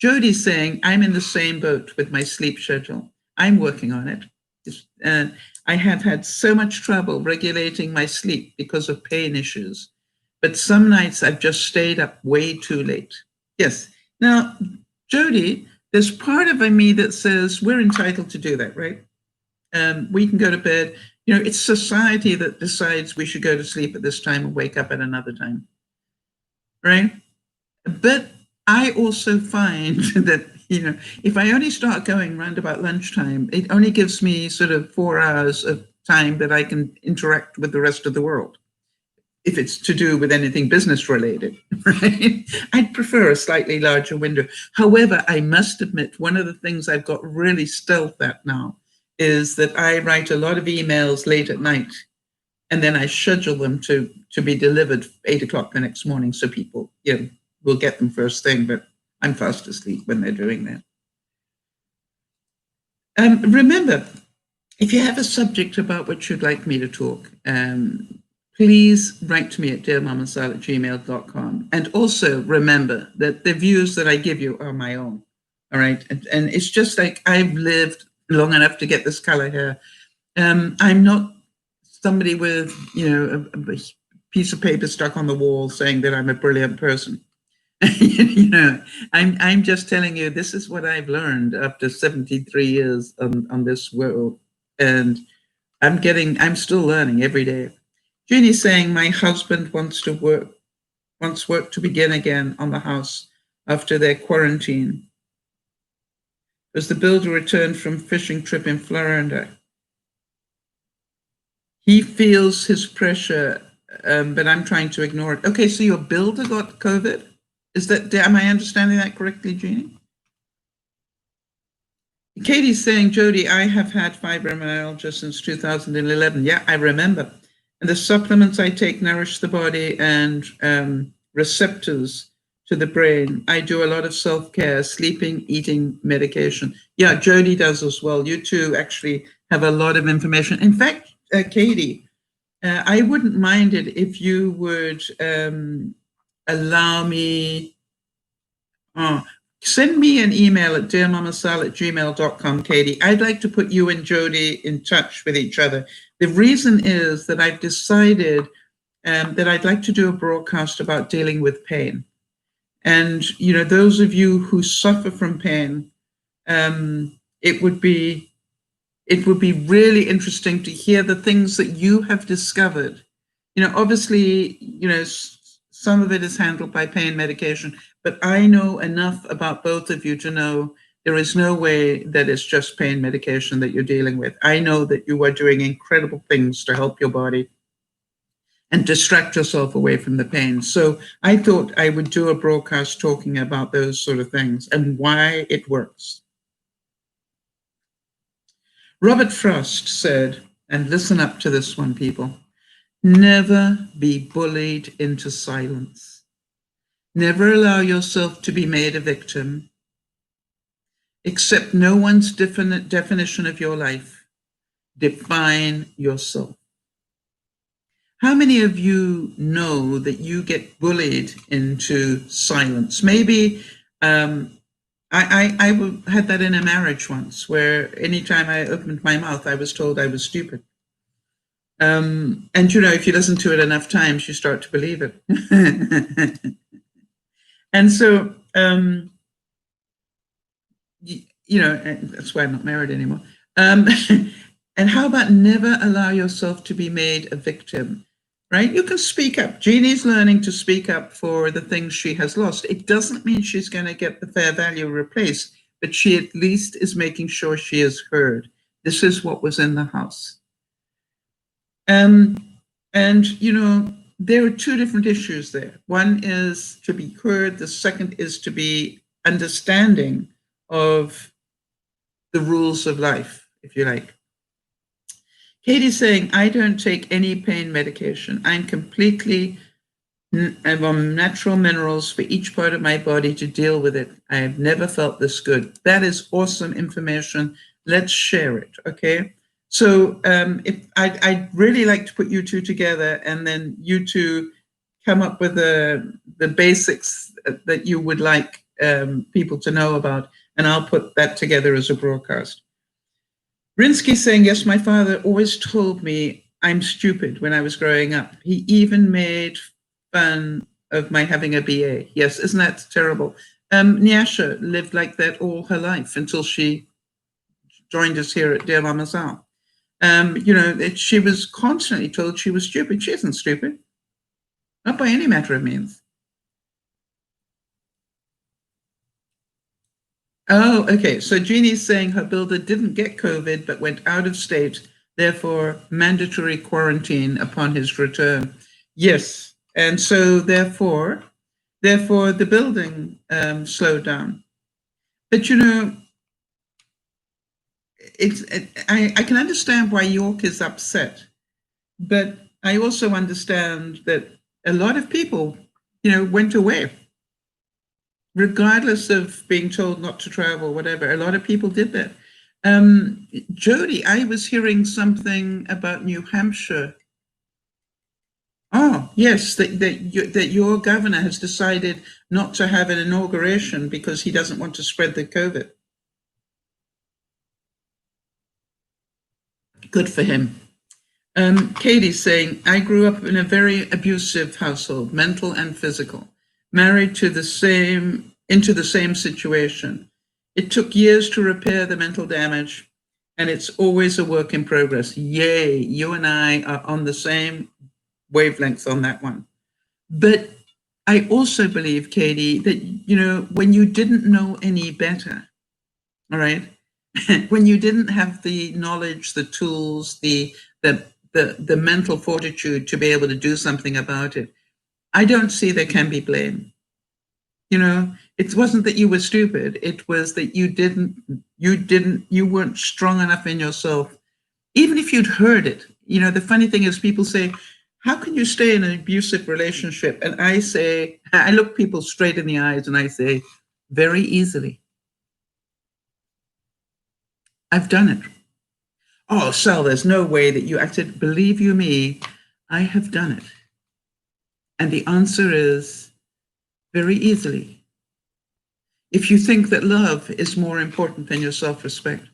Jody's saying, I'm in the same boat with my sleep schedule. I'm working on it. I have had so much trouble regulating my sleep because of pain issues. But some nights I've just stayed up way too late. Yes. Now, Jody, there's part of me that says we're entitled to do that, right? We can go to bed. You know, it's society that decides we should go to sleep at this time and wake up at another time, right? But I also find that, you know, if I only start going round about lunchtime, it only gives me sort of 4 hours of time that I can interact with the rest of the world. If it's to do with anything business related, right? I'd prefer a slightly larger window. However, I must admit, one of the things I've got really stealth at now is that I write a lot of emails late at night, and then I schedule them to be delivered 8 o'clock the next morning, so people, you know, will get them first thing, but I'm fast asleep when they're doing that. Remember, if you have a subject about which you'd like me to talk, please write to me at DearMamaSal@gmail.com. And also remember that the views that I give you are my own. All right. And it's just like I've lived long enough to get this color hair. I'm not somebody with, you know, a piece of paper stuck on the wall saying that I'm a brilliant person. You know, I'm just telling you, this is what I've learned after 73 years on this world. And I'm still learning every day. Jeannie's saying, my husband wants work to begin again on the house after their quarantine. As the builder returned from fishing trip in Florida, he feels his pressure, but I'm trying to ignore it. Okay, so your builder got COVID? Am I understanding that correctly, Jeannie? Katie's saying, Jody, I have had fibromyalgia since 2011. Yeah, I remember. And the supplements I take nourish the body and receptors to the brain. I do a lot of self-care, sleeping, eating, medication. Yeah, Jody does as well. You two actually have a lot of information. In fact, Katie, I wouldn't mind it if you would allow me, send me an email at dearmamasal@gmail.com, Katie. I'd like to put you and Jody in touch with each other. The reason is that I've decided that I'd like to do a broadcast about dealing with pain. And, you know, those of you who suffer from pain, it would be really interesting to hear the things that you have discovered. You know, obviously, you know, some of it is handled by pain medication, but I know enough about both of you to know there is no way that it's just pain medication that you're dealing with. I know that you are doing incredible things to help your body and distract yourself away from the pain. So I thought I would do a broadcast talking about those sort of things and why it works. Robert Frost said, and listen up to this one, people, never be bullied into silence. Never allow yourself to be made a victim. Accept no one's definition of your life. Define yourself. How many of you know that you get bullied into silence? Maybe I had that in a marriage once, where anytime I opened my mouth, I was told I was stupid. And, you know, if you listen to it enough times, you start to believe it. And so, you know, that's why I'm not married anymore. And how about never allow yourself to be made a victim, right? You can speak up. Jeannie's learning to speak up for the things she has lost. It doesn't mean she's going to get the fair value replaced, but she at least is making sure she is heard. This is what was in the house. And, you know, there are two different issues there. One is to be heard. The second is to be understanding of the rules of life, if you like. Katie's saying, I don't take any pain medication. I'm completely on natural minerals for each part of my body to deal with it. I have never felt this good. That is awesome information. Let's share it, okay? So if I'd really like to put you two together, and then you two come up with the basics that you would like people to know about, and I'll put that together as a broadcast. Rinsky saying, yes, my father always told me I'm stupid when I was growing up. He even made fun of my having a BA. Yes, isn't that terrible? Nyasha lived like that all her life until she joined us here at Dear Mama Sal. She was constantly told she was stupid. She isn't stupid, not by any matter of means. Oh, okay. So Jeannie's saying her builder didn't get COVID, but went out of state, therefore mandatory quarantine upon his return. Yes. And so therefore the building slowed down. But I can understand why York is upset, but I also understand that a lot of people, went away, regardless of being told not to travel, whatever. A lot of people did that. Jody, I was hearing something about New Hampshire. Oh, yes, that your governor has decided not to have an inauguration because he doesn't want to spread the COVID. Good for him. Katie's saying, I grew up in a very abusive household, mental and physical, married into the same situation. It took years to repair the mental damage, and it's always a work in progress. Yay, you and I are on the same wavelength on that one. But I also believe, Katie, that, when you didn't know any better, all right, when you didn't have the knowledge, the tools, the mental fortitude to be able to do something about it, I don't see there can be blame. It wasn't that you were stupid. It was that you weren't strong enough in yourself. Even if you'd heard it, the funny thing is people say, how can you stay in an abusive relationship? And I look people straight in the eyes and I say, very easily. I've done it. Oh, Sal, there's no way that I said, believe you me, I have done it. And the answer is very easily. If you think that love is more important than your self-respect.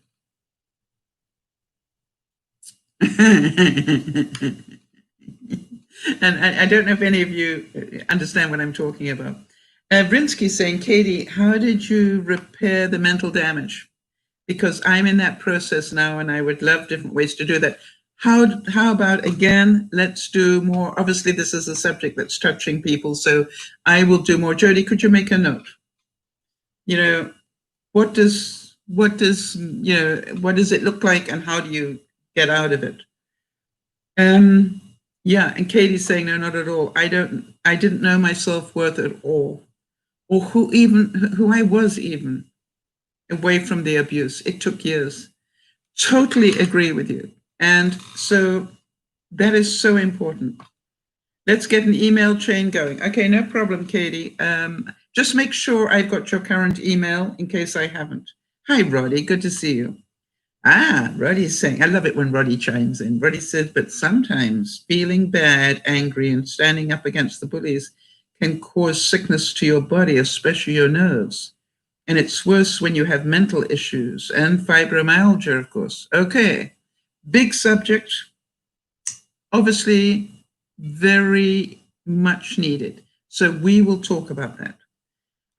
And I don't know if any of you understand what I'm talking about. Vrinsky's saying, Katie, how did you repair the mental damage? Because I'm in that process now and I would love different ways to do that. How about, again, let's do more. Obviously, this is a subject that's touching people, so I will do more. Jody, could you make a note? What does it look like and how do you get out of it? Yeah, and Katie's saying, no, not at all. I didn't know my self-worth at all, or who I was even away from the abuse. It took years. Totally agree with you. And so that is so important. Let's get an email chain going. Okay, no problem, Katie. Just make sure I've got your current email in case I haven't. Hi, Roddy. Good to see you. Roddy's saying, I love it when Roddy chimes in. Roddy says, but sometimes feeling bad, angry, and standing up against the bullies can cause sickness to your body, especially your nerves. And it's worse when you have mental issues and fibromyalgia, of course. Okay, big subject. Obviously, very much needed. So we will talk about that.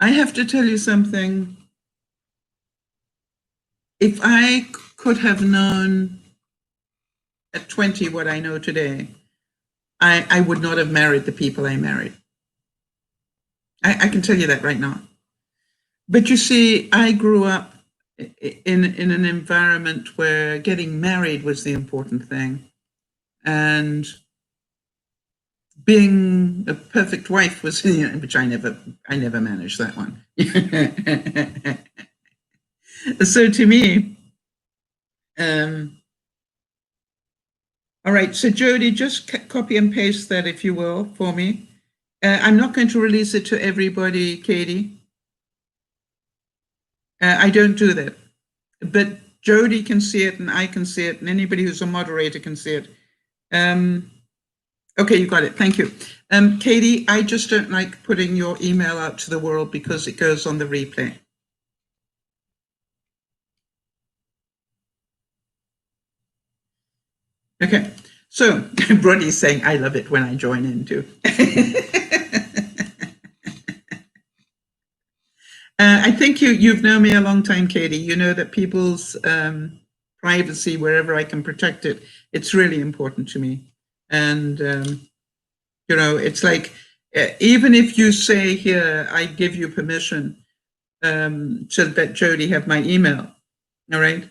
I have to tell you something. If I could have known at 20 what I know today, I would not have married the people I married. I can tell you that right now. But you see, I grew up in an environment where getting married was the important thing. And being a perfect wife was, which I never managed that one. So to me, all right, so Jody, just copy and paste that, if you will, for me. I'm not going to release it to everybody, Katie. I don't do that. But Jody can see it and I can see it and anybody who's a moderator can see it. Okay, you got it. Thank you. Katie, I just don't like putting your email out to the world because it goes on the replay. Okay, so Brodie's saying, I love it when I join in too. I think you've known me a long time, Katie. You know that people's privacy wherever I can protect it. It's really important to me. And, it's like, even if you say here, I give you permission to let Jody have my email, all right?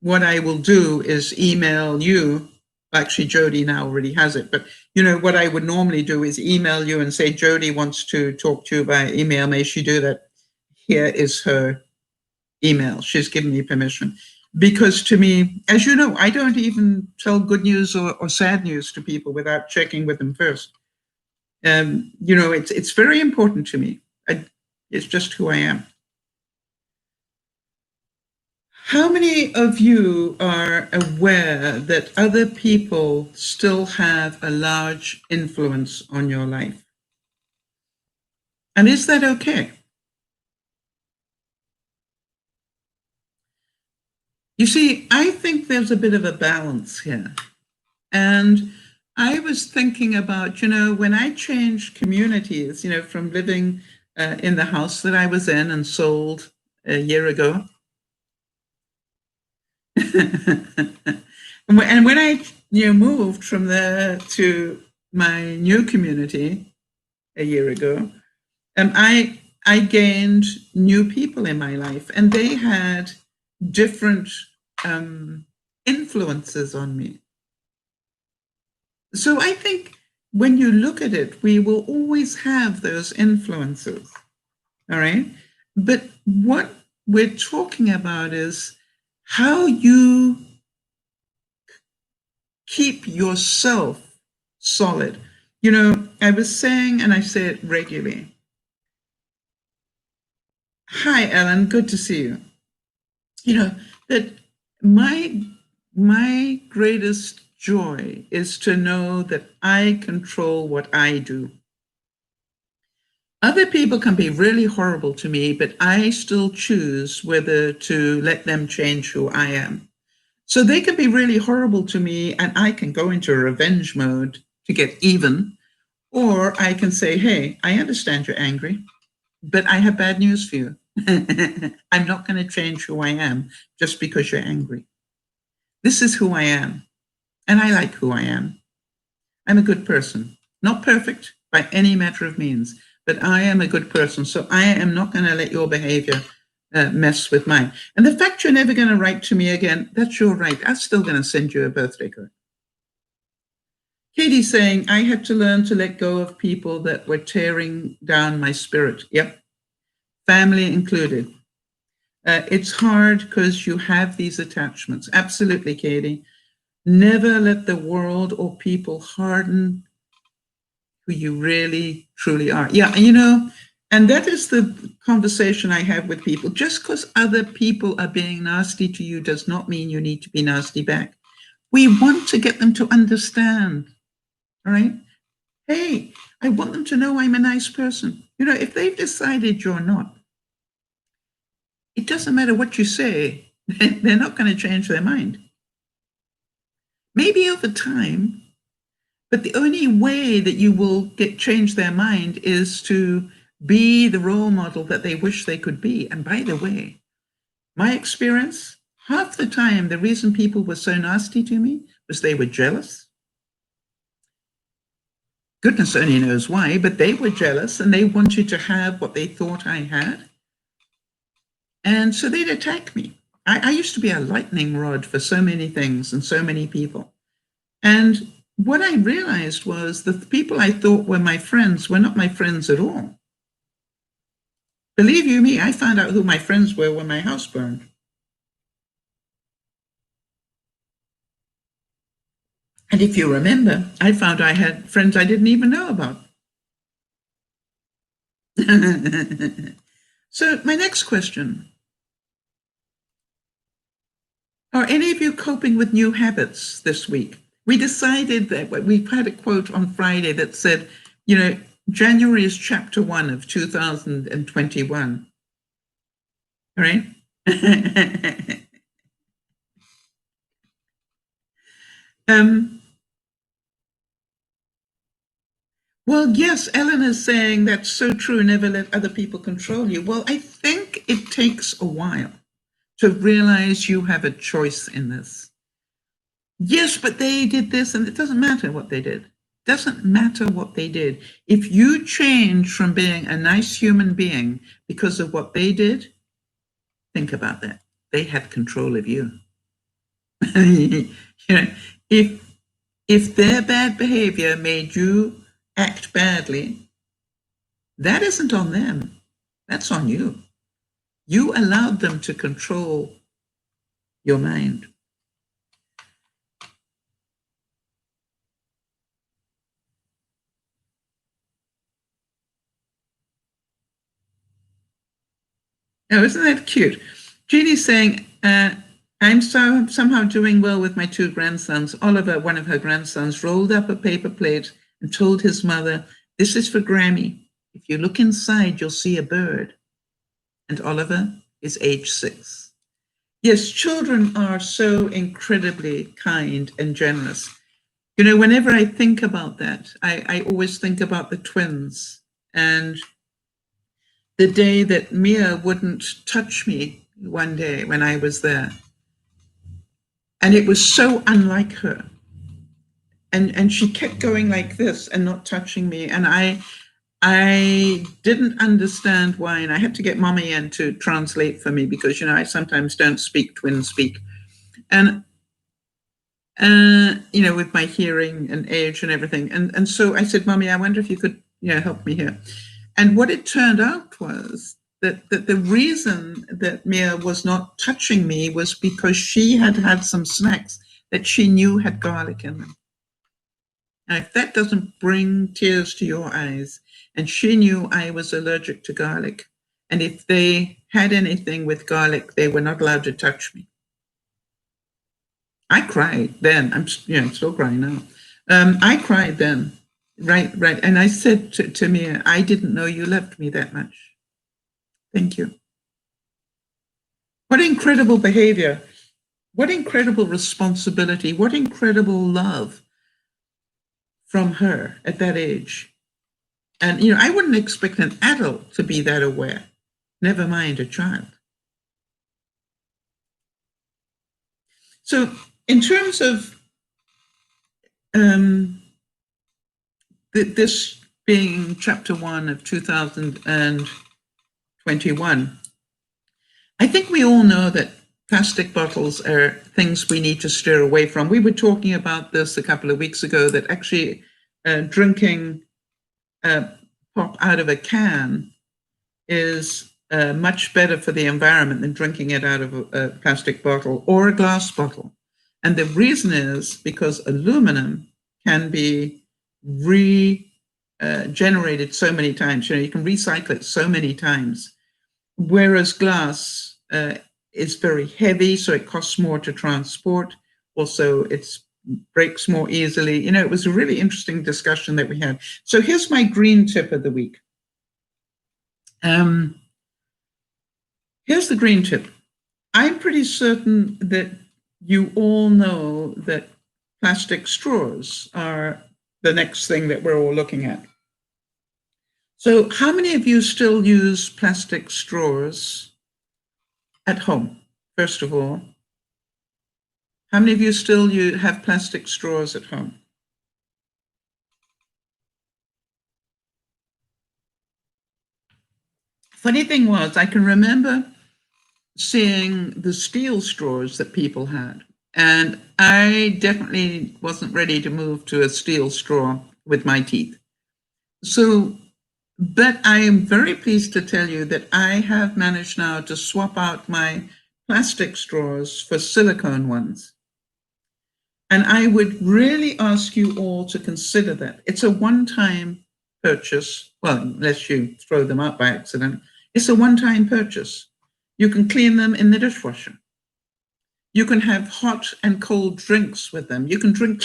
What I will do is email you. Actually, Jody now already has it, but what I would normally do is email you and say, Jody wants to talk to you via email. May she do that? Here is her email. She's given me permission. Because to me, as you know, I don't even tell good news or sad news to people without checking with them first. It's very important to me. It's just who I am. How many of you are aware that other people still have a large influence on your life? And is that okay? You see, I think there's a bit of a balance here. And I was thinking about, when I changed communities, from living in the house that I was in and sold a year ago. And when I moved from there to my new community a year ago, I gained new people in my life, and they had different influences on me. So I think when you look at it, we will always have those influences, all right? But what we're talking about is how you keep yourself solid. I was saying, and I say it regularly, hi, Ellen, good to see you. That my greatest joy is to know that I control what I do. Other people can be really horrible to me, but I still choose whether to let them change who I am. So they can be really horrible to me, and I can go into a revenge mode to get even, or I can say, hey, I understand you're angry, but I have bad news for you. I'm not going to change who I am just because you're angry. This is who I am, and I like who I am. I'm a good person, not perfect by any matter of means, but I am a good person, so I am not going to let your behavior mess with mine. And the fact you're never going to write to me again, that's your right. I'm still going to send you a birthday card. Katie's saying, I had to learn to let go of people that were tearing down my spirit. Yep. Family included. It's hard because you have these attachments. Absolutely, Katie. Never let the world or people harden who you really, truly are. Yeah, and that is the conversation I have with people. Just because other people are being nasty to you does not mean you need to be nasty back. We want to get them to understand, all right? Hey, I want them to know I'm a nice person. If they've decided you're not, it doesn't matter what you say, they're not going to change their mind. Maybe over time, but the only way that you will change their mind is to be the role model that they wish they could be. And by the way, my experience, half the time, the reason people were so nasty to me was they were jealous. Goodness only knows why, but they were jealous and they wanted to have what they thought I had. And so they'd attack me. I used to be a lightning rod for so many things and so many people. And what I realized was that the people I thought were my friends were not my friends at all. Believe you me, I found out who my friends were when my house burned. And if you remember, I found I had friends I didn't even know about. So my next question. Are any of you coping with new habits this week? We decided that we had a quote on Friday that said, January is chapter 1 of 2021. All right? Well, yes, Ellen is saying that's so true. Never let other people control you. Well, I think it takes a while to realize you have a choice in this. Yes, but they did this, and it doesn't matter what they did. Doesn't matter what they did. If you change from being a nice human being because of what they did, think about that. They had control of you. You know, if their bad behavior made you act badly, that isn't on them. That's on you. You allowed them to control your mind. Oh, isn't that cute? Jeannie's saying, I'm somehow doing well with my 2 grandsons. Oliver, one of her grandsons, rolled up a paper plate and told his mother, "This is for Grammy. If you look inside, you'll see a bird." And Oliver is age 6. Yes, children are so incredibly kind and generous. You know, whenever I think about that, I always think about the twins and the day that Mia wouldn't touch me one day when I was there. And it was so unlike her. And she kept going like this and not touching me. And I didn't understand why. And I had to get Mommy in to translate for me because, you know, I sometimes don't speak twin speak. And, you know, with my hearing and age and everything. And so I said, "Mommy, I wonder if you could, you know, help me here." And what it turned out was that the reason that Mia was not touching me was because she had had some snacks that she knew had garlic in them. Now, if that doesn't bring tears to your eyes, and she knew I was allergic to garlic, and if they had anything with garlic, they were not allowed to touch me. I cried then. I'm still crying now. I cried then. Right. And I said to Mia, "I didn't know you loved me that much. Thank you." What incredible behavior. What incredible responsibility. What incredible love from her at that age. And, you know, I wouldn't expect an adult to be that aware, never mind a child. So in terms of this being chapter 1 of 2021, I think we all know that plastic bottles are things we need to steer away from. We were talking about this a couple of weeks ago, that actually drinking pop out of a can is much better for the environment than drinking it out of a plastic bottle or a glass bottle. And the reason is because aluminum can be regenerated so many times. You know, you can recycle it so many times, whereas glass is very heavy, so it costs more to transport. Also, it breaks more easily. You know, it was a really interesting discussion that we had. So here's my green tip of the week. Here's the green tip. I'm pretty certain that you all know that plastic straws are the next thing that we're all looking at. So how many of you still use plastic straws at home, first of all? How many of you still have plastic straws at home? Funny thing was, I can remember seeing the steel straws that people had, and I definitely wasn't ready to move to a steel straw with my teeth. So, but I am very pleased to tell you that I have managed now to swap out my plastic straws for silicone ones. And I would really ask you all to consider that. It's a one-time purchase. Well, unless you throw them out by accident, it's a one-time purchase. You can clean them in the dishwasher. You can have hot and cold drinks with them. You can drink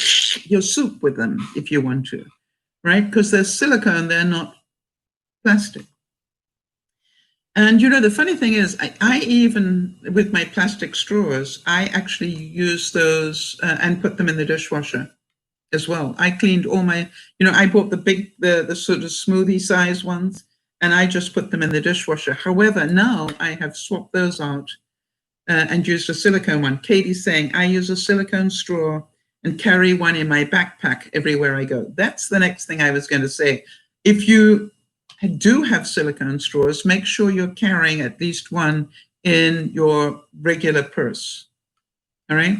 your soup with them if you want to, right? Because they're silicone, they're not plastic. And, you know, the funny thing is, I even, with my plastic straws, I actually use those and put them in the dishwasher as well. I cleaned all my, you know, I bought the sort of smoothie size ones, and I just put them in the dishwasher. However, now I have swapped those out and used a silicone one. Katie's saying, I use a silicone straw and carry one in my backpack everywhere I go. That's the next thing I was going to say. If you do have silicone straws, make sure you're carrying at least one in your regular purse. All right?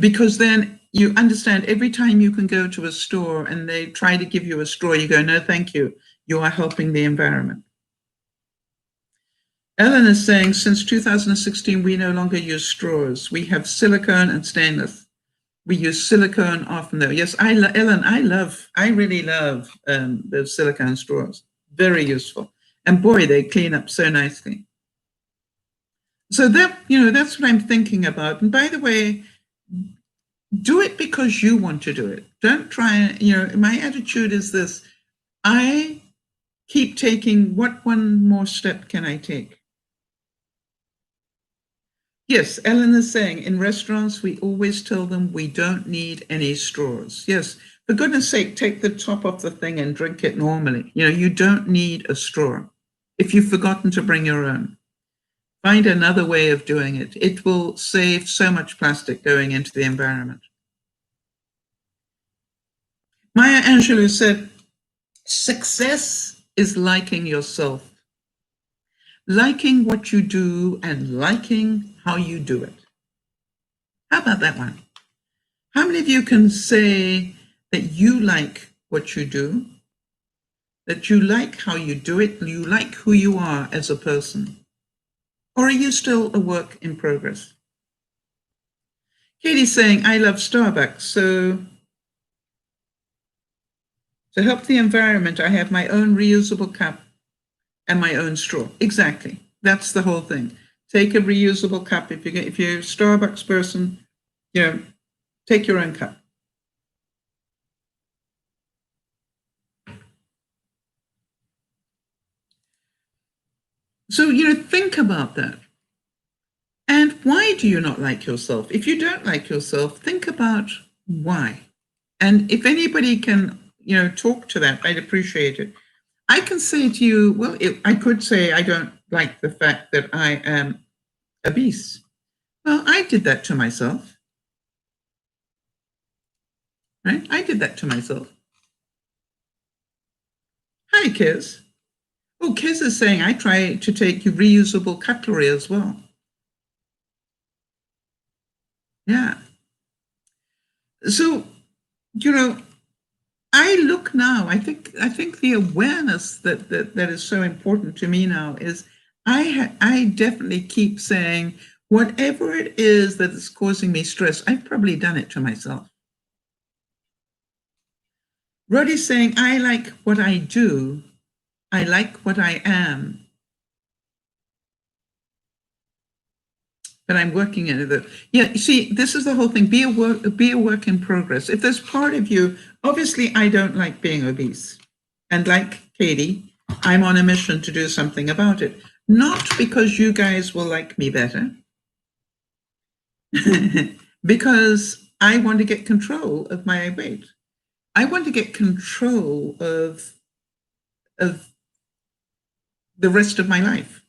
Because then you understand every time you can go to a store and they try to give you a straw, you go, no, thank you. You are helping the environment. Ellen is saying, since 2016, we no longer use straws. We have silicone and stainless. We use silicone often though. Yes, Ellen, I really love those silicone straws. Very useful. And boy, they clean up so nicely. So that, that's what I'm thinking about. And by the way, do it because you want to do it. Don't try, my attitude is this. I keep taking, what one more step can I take? Yes, Ellen is saying, in restaurants, we always tell them we don't need any straws. Yes, for goodness sake, take the top off the thing and drink it normally. You don't need a straw. If you've forgotten to bring your own, find another way of doing it. It will save so much plastic going into the environment. Maya Angelou said, success is liking yourself. Liking what you do and liking how you do it. How about that one? How many of you can say that you like what you do, that you like how you do it, you like who you are as a person? Or are you still a work in progress? Katie's saying, I love Starbucks, so to help the environment, I have my own reusable cup and my own straw. Exactly. That's the whole thing. Take a reusable cup. If you're a Starbucks person, take your own cup. So, think about that. And why do you not like yourself? If you don't like yourself, think about why. And if anybody can, talk to that, I'd appreciate it. I can say to you, well, I could say I don't like the fact that I am obese. Well, I did that to myself. Right? I did that to myself. Hi, Kiz. Oh, Kiz is saying I try to take reusable cutlery as well. Yeah. So, I look now, I think the awareness that is so important to me now is I definitely keep saying, whatever it is that is causing me stress, I've probably done it to myself. Roddy's saying, I like what I do. I like what I am. But I'm working in it. Yeah, you see, this is the whole thing. Be a work in progress. If there's part of you, obviously I don't like being obese. And like Katie, I'm on a mission to do something about it. Not because you guys will like me better, because I want to get control of my weight. I want to get control of the rest of my life.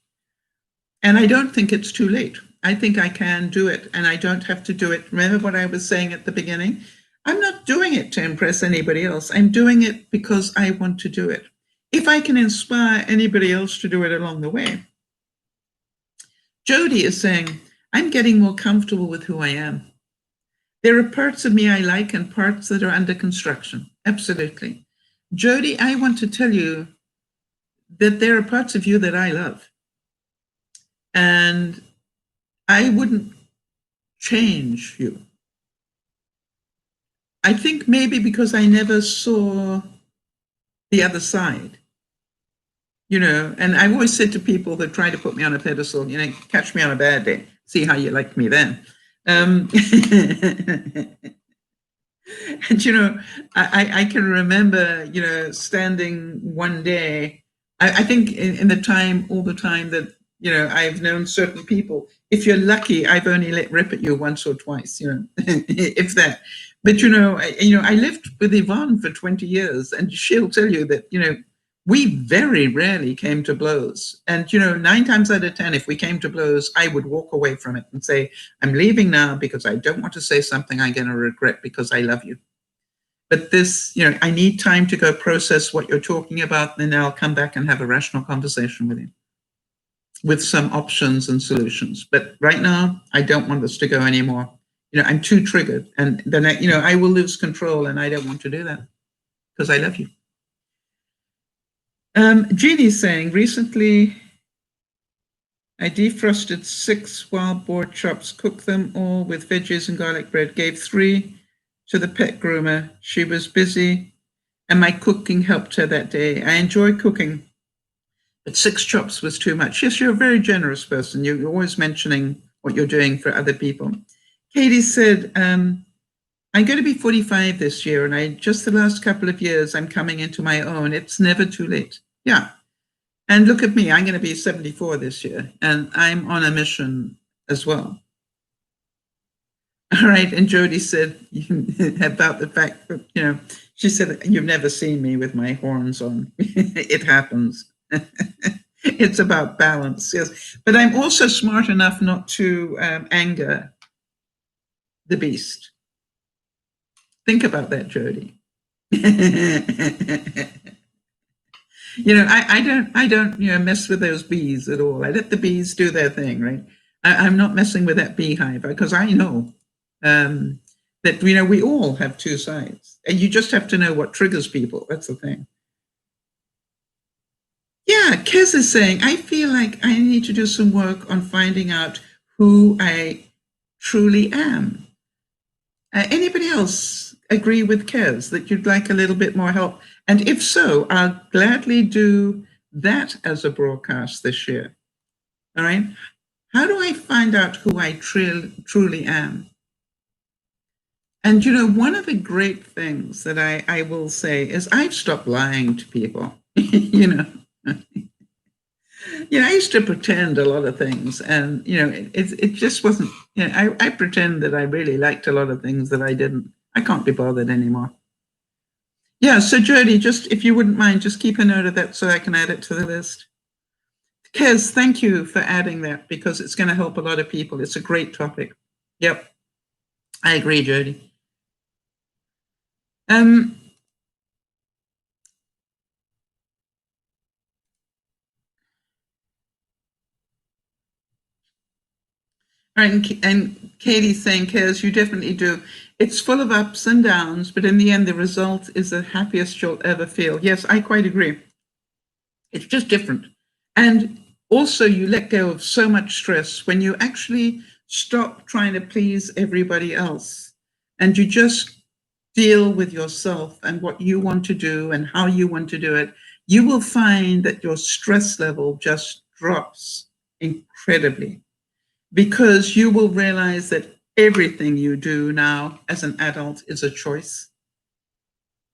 And I don't think it's too late. I think I can do it, and I don't have to do it. Remember what I was saying at the beginning? I'm not doing it to impress anybody else. I'm doing it because I want to do it. If I can inspire anybody else to do it along the way. Jody is saying, I'm getting more comfortable with who I am. There are parts of me I like and parts that are under construction. Absolutely. Jody, I want to tell you that there are parts of you that I love. And I wouldn't change you. I think maybe because I never saw the other side, and I've always said to people that try to put me on a pedestal, catch me on a bad day, see how you like me then. And, I can remember, standing one day, I think in the time, all the time that, I've known certain people. If you're lucky, I've only let rip at you once or twice, if that. But, I lived with Yvonne for 20 years, and she'll tell you that, we very rarely came to blows. And, 9 times out of 10, if we came to blows, I would walk away from it and say, I'm leaving now because I don't want to say something I'm going to regret because I love you. But this, I need time to go process what you're talking about, and then I'll come back and have a rational conversation with you with some options and solutions. But right now, I don't want this to go anymore. I'm too triggered. And then, I will lose control, and I don't want to do that because I love you. Jeannie's saying, recently, I defrosted 6 wild boar chops, cooked them all with veggies and garlic bread, gave 3 to the pet groomer. She was busy, and my cooking helped her that day. I enjoy cooking, but 6 chops was too much. Yes, you're a very generous person. You're always mentioning what you're doing for other people. Katie said, I'm going to be 45 this year, and just the last couple of years, I'm coming into my own. It's never too late. Yeah. And look at me, I'm going to be 74 this year, and I'm on a mission as well. All right. And Jody said about the fact that, she said, you've never seen me with my horns on. It happens. It's about balance. Yes. But I'm also smart enough not to anger the beast. Think about that, Jody. I don't mess with those bees at all. I let the bees do their thing, right? I'm not messing with that beehive because I know that we all have 2 sides, and you just have to know what triggers people. That's the thing. Yeah, Kez is saying, I feel like I need to do some work on finding out who I truly am. Anybody else agree with Kez that you'd like a little bit more help? And if so, I'll gladly do that as a broadcast this year. All right. How do I find out who I truly am? And, one of the great things that I will say is I've stopped lying to people. I used to pretend a lot of things, and, it just wasn't, I pretend that I really liked a lot of things that I didn't. I can't be bothered anymore. Yeah, so Jody, just if you wouldn't mind, just keep a note of that so I can add it to the list. Kez, thank you for adding that because it's going to help a lot of people. It's a great topic. Yep, I agree, Jody. And Katie's saying, Kez, you definitely do. It's full of ups and downs, but in the end, the result is the happiest you'll ever feel. Yes, I quite agree. It's just different. And also, you let go of so much stress when you actually stop trying to please everybody else and you just deal with yourself and what you want to do and how you want to do it. You will find that your stress level just drops incredibly, because you will realize that everything you do now as an adult is a choice.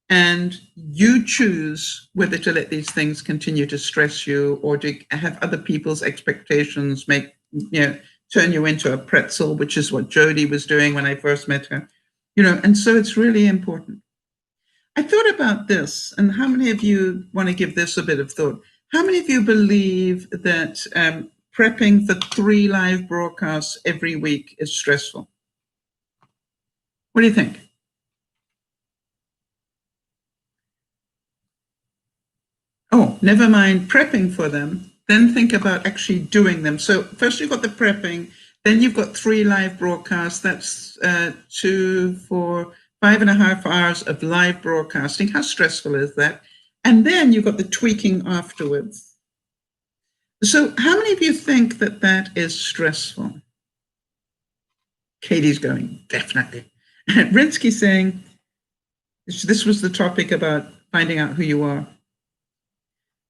And you choose whether to let these things continue to stress you or to have other people's expectations turn you into a pretzel, which is what Jody was doing when I first met her. And so it's really important. I thought about this, and how many of you want to give this a bit of thought? How many of you believe that prepping for 3 live broadcasts every week is stressful? What do you think? Oh, never mind prepping for them. Then think about actually doing them. So first you've got the prepping, then you've got 3 live broadcasts. That's 2, 4, 5.5 hours of live broadcasting. How stressful is that? And then you've got the tweaking afterwards. So how many of you think that that is stressful? Katie's going, definitely. Rinsky saying, this was the topic about finding out who you are.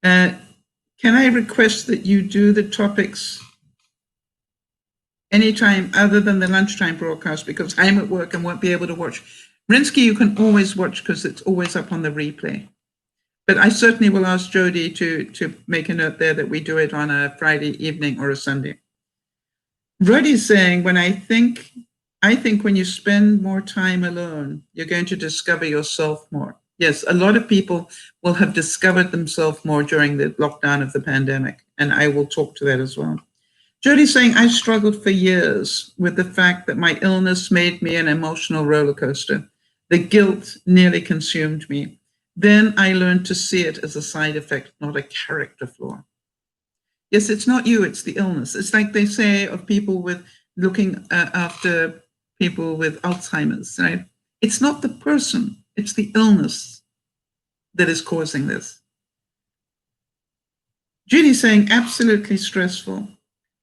Can I request that you do the topics anytime other than the lunchtime broadcast, because I'm at work and won't be able to watch? Rinsky, you can always watch because it's always up on the replay. But I certainly will ask Jody to make a note there that we do it on a Friday evening or a Sunday. Roddy's saying, I think when you spend more time alone, you're going to discover yourself more. Yes, a lot of people will have discovered themselves more during the lockdown of the pandemic, and I will talk to that as well. Jody's saying, I struggled for years with the fact that my illness made me an emotional roller coaster. The guilt nearly consumed me. Then I learned to see it as a side effect, not a character flaw. Yes, it's not you, it's the illness. It's like they say of people with looking after people with Alzheimer's, right? It's not the person, it's the illness that is causing this. Judy's saying, absolutely stressful,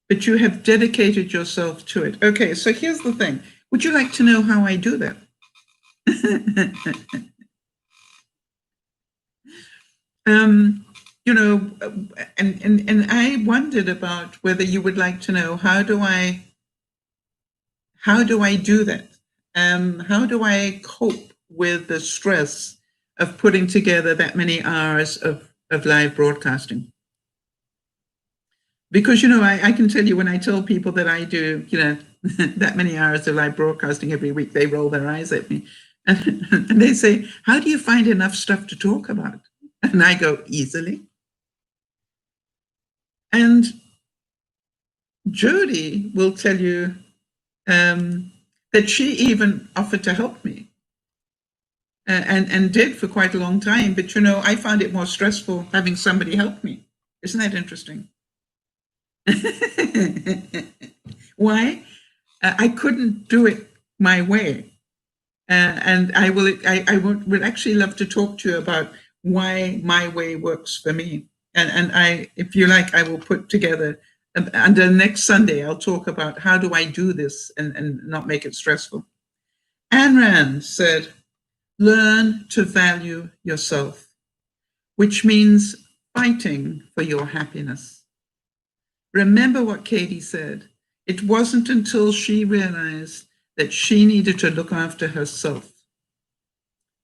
but you have dedicated yourself to it. Okay, so here's the thing. Would you like to know how I do that? You know, and I wondered about whether you would like to know how do I do that? How do I cope with the stress of putting together that many hours of live broadcasting? Because, you know, I can tell you when I tell people that I do, you know, that many hours of live broadcasting every week, they roll their eyes at me. And they say, how do you find enough stuff to talk about? And I go, easily. And Jody will tell you that she even offered to help me and did for quite a long time. But, you know, I found it more stressful having somebody help me. Isn't that interesting? Why? I couldn't do it my way. And I would actually love to talk to you about why my way works for me. And I, if you like, I will put together, and the next Sunday, I'll talk about how do I do this and not make it stressful. Ayn Rand said, learn to value yourself, which means fighting for your happiness. Remember what Katie said. It wasn't until she realized that she needed to look after herself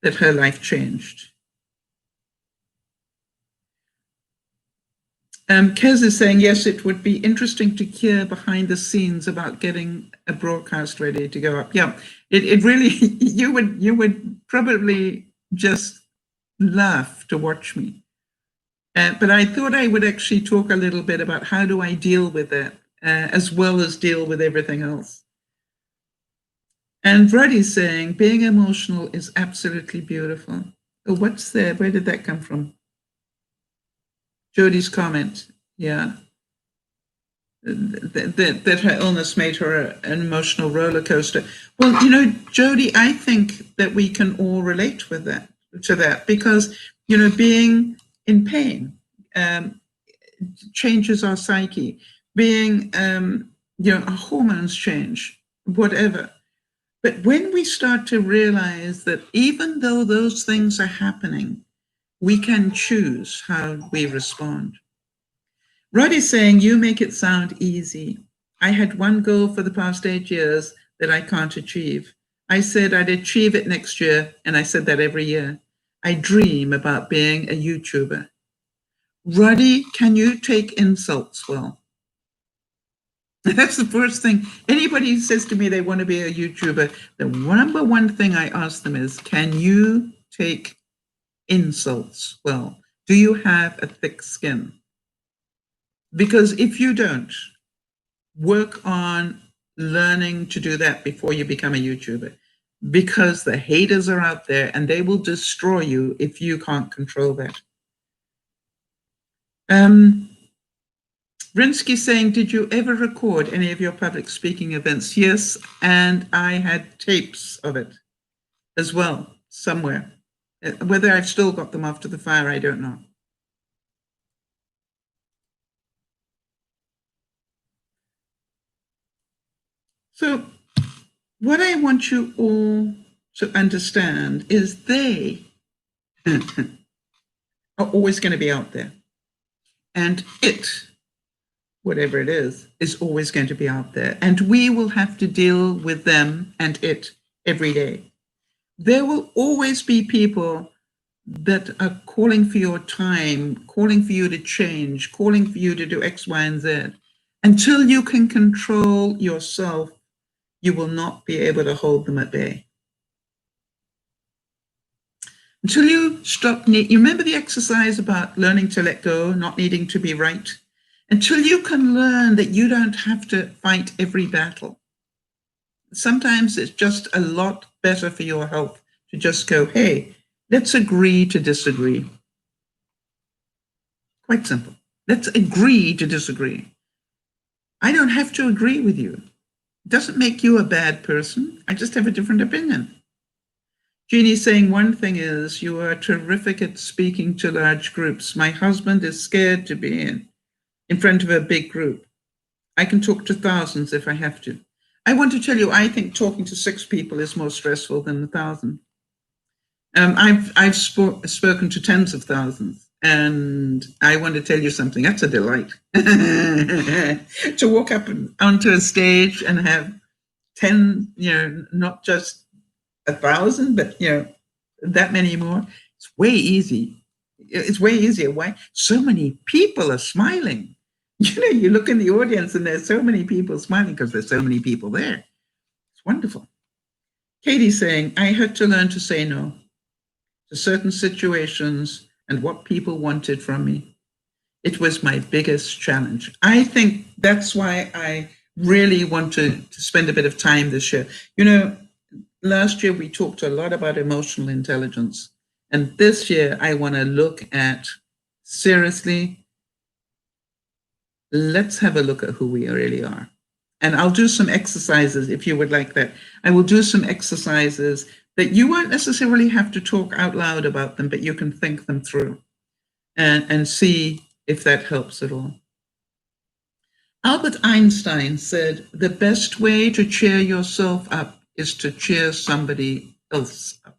that her life changed. Kez is saying, yes, it would be interesting to hear behind the scenes about getting a broadcast ready to go up. Yeah, it really, you would probably just laugh to watch me. But I thought I would actually talk a little bit about how do I deal with that, as well as deal with everything else. And Ruddy's saying, being emotional is absolutely beautiful. Oh, what's there? Where did that come from? Jody's comment, yeah. That her illness made her an emotional roller coaster. Well, you know, Jody, I think that we can all relate with that, to that, because, you know, being in pain changes our psyche. Being, you know, our hormones change, whatever. But when we start to realize that even though those things are happening, we can choose how we respond. Rod is saying, you make it sound easy. I had one goal for the past 8 years that I can't achieve. I said I'd achieve it next year, and I said that every year. I dream about being a YouTuber. Ruddy, can you take insults well? That's the first thing. Anybody who says to me they want to be a YouTuber, the number one thing I ask them is, can you take insults well? Do you have a thick skin? Because if you don't, work on learning to do that before you become a YouTuber, because the haters are out there and they will destroy you if you can't control that. Rinsky saying, did you ever record any of your public speaking events? Yes, and I had tapes of it as well, somewhere. Whether I've still got them after the fire, I don't know. So what I want you all to understand is they are always going to be out there. And it, whatever it is always going to be out there. And we will have to deal with them and it every day. There will always be people that are calling for your time, calling for you to change, calling for you to do X, Y, and Z. Until you can control yourself, you will not be able to hold them at bay. Until you stop, you remember the exercise about learning to let go, not needing to be right? Until you can learn that you don't have to fight every battle. Sometimes it's just a lot better for your health to just go, hey, let's agree to disagree. Quite simple. Let's agree to disagree. I don't have to agree with you. It doesn't make you a bad person. I just have a different opinion. Jeannie's saying one thing is, you are terrific at speaking to large groups. My husband is scared to be in front of a big group. I can talk to thousands if I have to. I want to tell you, I think talking to 6 people is more stressful than 1,000. I've spoken to tens of thousands, and I want to tell you something. That's a delight to walk up onto a stage and have 10, not just 1,000, but that many more. It's way easy. It's way easier. Why? So many people are smiling. You look in the audience and there's so many people smiling because there's so many people there. It's wonderful. Katie's saying, I had to learn to say no to certain situations and what people wanted from me. It was my biggest challenge. I think that's why I really want to spend a bit of time this year. Last year we talked a lot about emotional intelligence. And this year I want to look at, seriously, let's have a look at who we really are. And I'll do some exercises if you would like that. I will do some exercises that you won't necessarily have to talk out loud about them, but you can think them through and see if that helps at all. Albert Einstein said, the best way to cheer yourself up is to cheer somebody else up.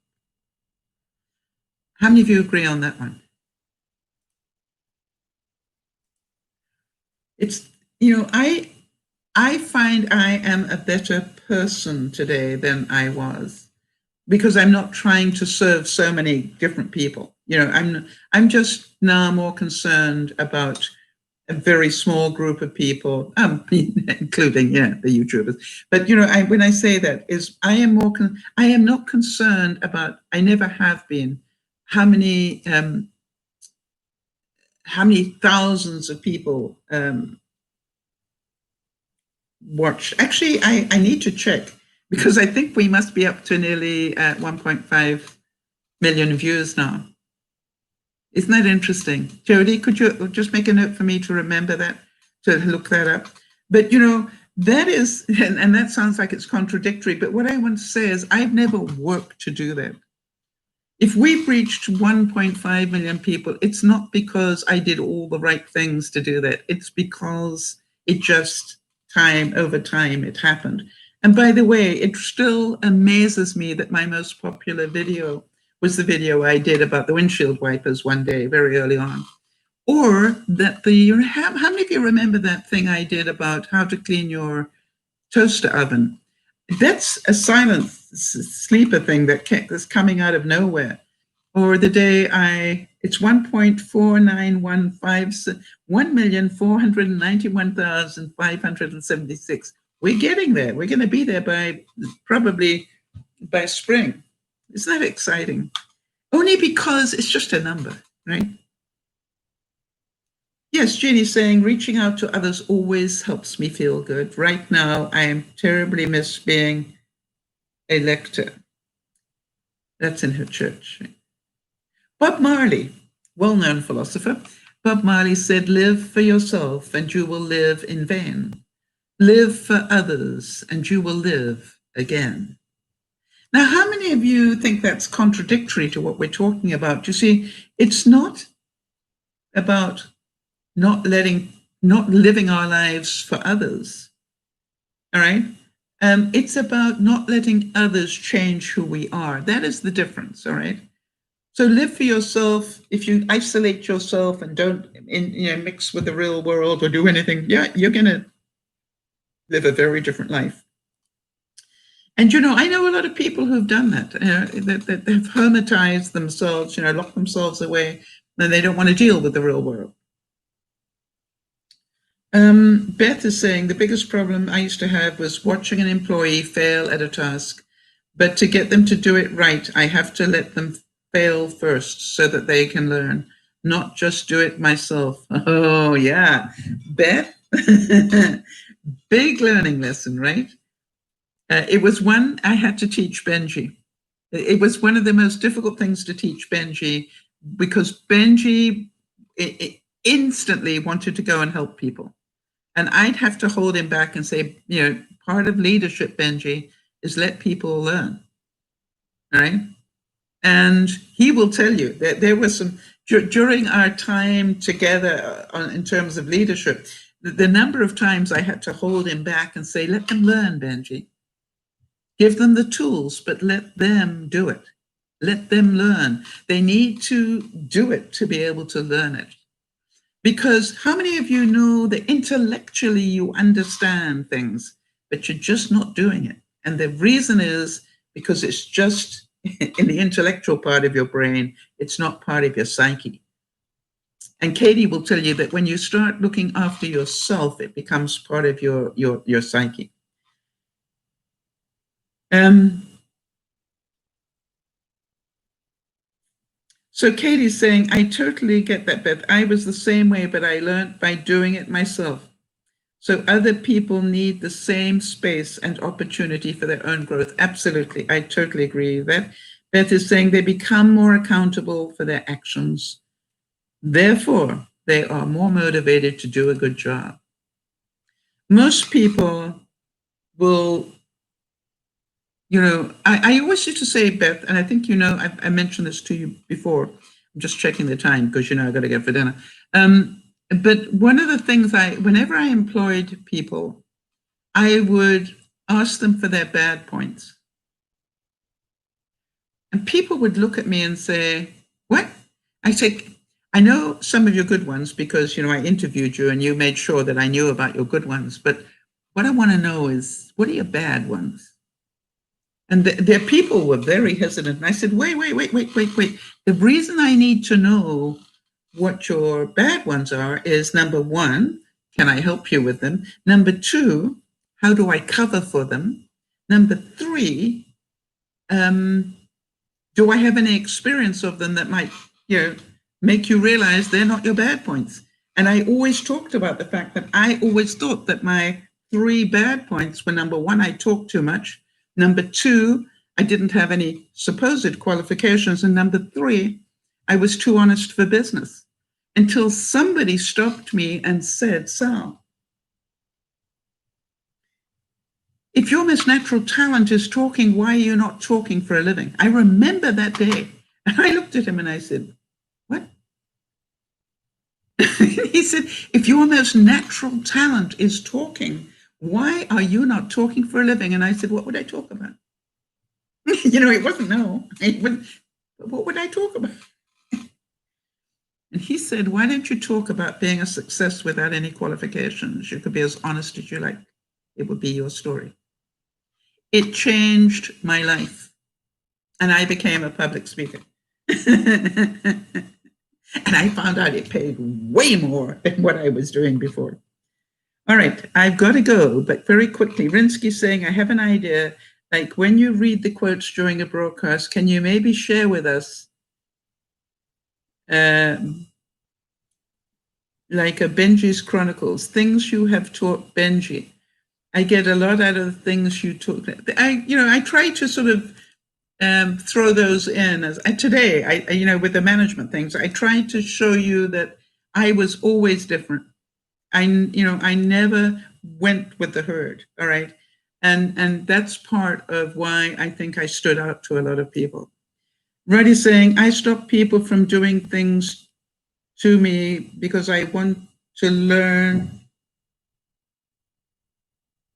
How many of you agree on that one? It's, I find I am a better person today than I was because I'm not trying to serve so many different people. I'm just now more concerned about a very small group of people, including the YouTubers. But when I say that, is I am not concerned about. I never have been how many thousands of people watch. Actually, I need to check because I think we must be up to nearly 1.5 million views now. Isn't that interesting? Jody, could you just make a note for me to remember that, to look that up? But that is, and that sounds like it's contradictory, but what I want to say is I've never worked to do that. If we've reached 1.5 million people, it's not because I did all the right things to do that. It's because it just over time it happened. And by the way, it still amazes me that my most popular video was the video I did about the windshield wipers one day, very early on. Or that how many of you remember that thing I did about how to clean your toaster oven? That's a silent sleeper thing that's coming out of nowhere. Or the day it's 1.4915, 1,491,576. We're getting there. We're going to be there probably by spring. Isn't that exciting? Only because it's just a number, right? Yes, Jeannie's saying, reaching out to others always helps me feel good. Right now, I am terribly miss being a lector. That's in her church. Bob Marley, well-known philosopher, Bob Marley said, live for yourself and you will live in vain. Live for others and you will live again. Now, how many of you think that's contradictory to what we're talking about? You see, it's not about not living our lives for others, all right? It's about not letting others change who we are. That is the difference, all right? So live for yourself. If you isolate yourself and don't mix with the real world or do anything, you're going to live a very different life. And, I know a lot of people who've done that, that have hermetized themselves, locked themselves away, and they don't want to deal with the real world. Beth is saying, the biggest problem I used to have was watching an employee fail at a task, but to get them to do it right, I have to let them fail first so that they can learn, not just do it myself. Oh, yeah. Beth, big learning lesson, right? It was one I had to teach Benji. It was one of the most difficult things to teach Benji because Benji instantly wanted to go and help people. And I'd have to hold him back and say, part of leadership, Benji, is let people learn. Right? And he will tell you that there was some, during our time together in terms of leadership, the number of times I had to hold him back and say, let them learn, Benji. Give them the tools, but let them do it. Let them learn. They need to do it to be able to learn it. Because how many of you know that intellectually you understand things, but you're just not doing it? And the reason is because it's just in the intellectual part of your brain, it's not part of your psyche. And Katie will tell you that when you start looking after yourself, it becomes part of your psyche. So Katie's saying, I totally get that, Beth. I was the same way, but I learned by doing it myself. So other people need the same space and opportunity for their own growth. Absolutely. I totally agree with that. Beth is saying they become more accountable for their actions. Therefore, they are more motivated to do a good job. Most people will, I always used to say, Beth, and I think I mentioned this to you before. I'm just checking the time because I got to get for dinner. But one of the things whenever I employed people, I would ask them for their bad points. And people would look at me and say, what? I say, I know some of your good ones because, I interviewed you and you made sure that I knew about your good ones. But what I want to know is, what are your bad ones? And their people were very hesitant. And I said, wait. The reason I need to know what your bad ones are is, number one, can I help you with them? Number two, how do I cover for them? Number three, do I have any experience of them that might, make you realize they're not your bad points? And I always talked about the fact that I always thought that my 3 bad points were, number one, I talked too much. Number two, I didn't have any supposed qualifications. And number three, I was too honest for business. Until somebody stopped me and said, Sal, if your most natural talent is talking, why are you not talking for a living? I remember that day. And I looked at him and I said, what? He said, if your most natural talent is talking, why are you not talking for a living? And I said, what would I talk about? It wasn't no. What would I talk about? And he said, why don't you talk about being a success without any qualifications? You could be as honest as you like. It would be your story. It changed my life. And I became a public speaker. And I found out it paid way more than what I was doing before. All right, I've got to go, but very quickly. Rinsky's saying, I have an idea. Like when you read the quotes during a broadcast, can you maybe share with us like a Benji's Chronicles, things you have taught Benji? I get a lot out of the things you taught. I try to sort of throw those in as today. With the management things, I try to show you that I was always different. I never went with the herd. All right. And that's part of why I think I stood out to a lot of people. Roddy's saying, I stop people from doing things to me because I want to learn.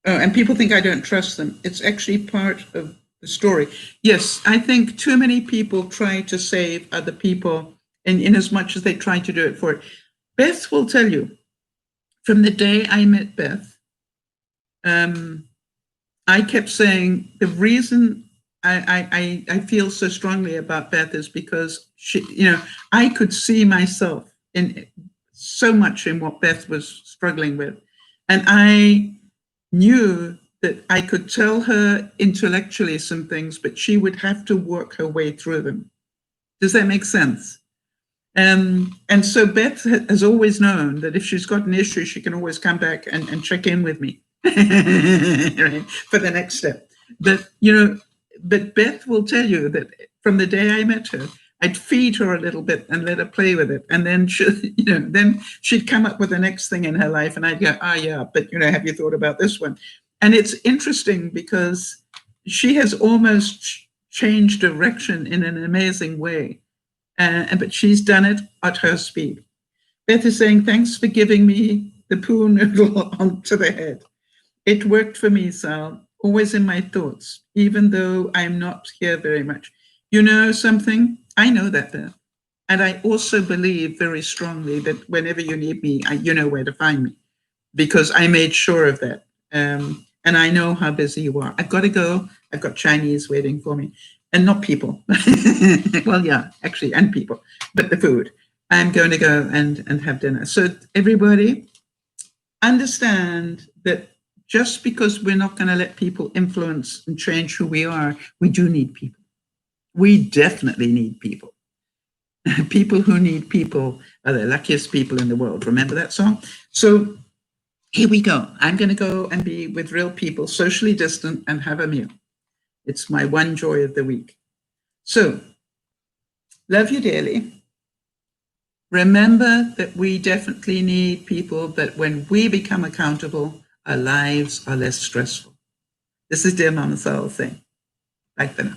And people think I don't trust them. It's actually part of the story. Yes, I think too many people try to save other people in as much as they try to do it for it. Beth will tell you, from the day I met Beth, I kept saying the reason I feel so strongly about Beth is because she, I could see myself in so much in what Beth was struggling with. And I knew that I could tell her intellectually some things, but she would have to work her way through them. Does that make sense? And so Beth has always known that if she's got an issue, she can always come back and check in with me right, for the next step. But, but Beth will tell you that from the day I met her, I'd feed her a little bit and let her play with it. And then then she'd come up with the next thing in her life and I'd go, yeah, but have you thought about this one? And it's interesting because she has almost changed direction in an amazing way. But she's done it at her speed. Beth is saying, thanks for giving me the poo noodle onto the head. It worked for me, Sal, always in my thoughts, even though I'm not here very much. You know something? I know that, Beth. And I also believe very strongly that whenever you need me, you know where to find me, because I made sure of that. And I know how busy you are. I've got to go. I've got Chinese waiting for me. And not people. Well, yeah, actually, and people, but the food. I'm going to go and have dinner. So everybody, understand that just because we're not going to let people influence and change who we are, we do need people. We definitely need people. People who need people are the luckiest people in the world. Remember that song? So here we go. I'm going to go and be with real people, socially distant, and have a meal. It's my one joy of the week. So, love you dearly. Remember that we definitely need people, but when we become accountable, our lives are less stressful. This is Dear Mama Sal saying, bye for now.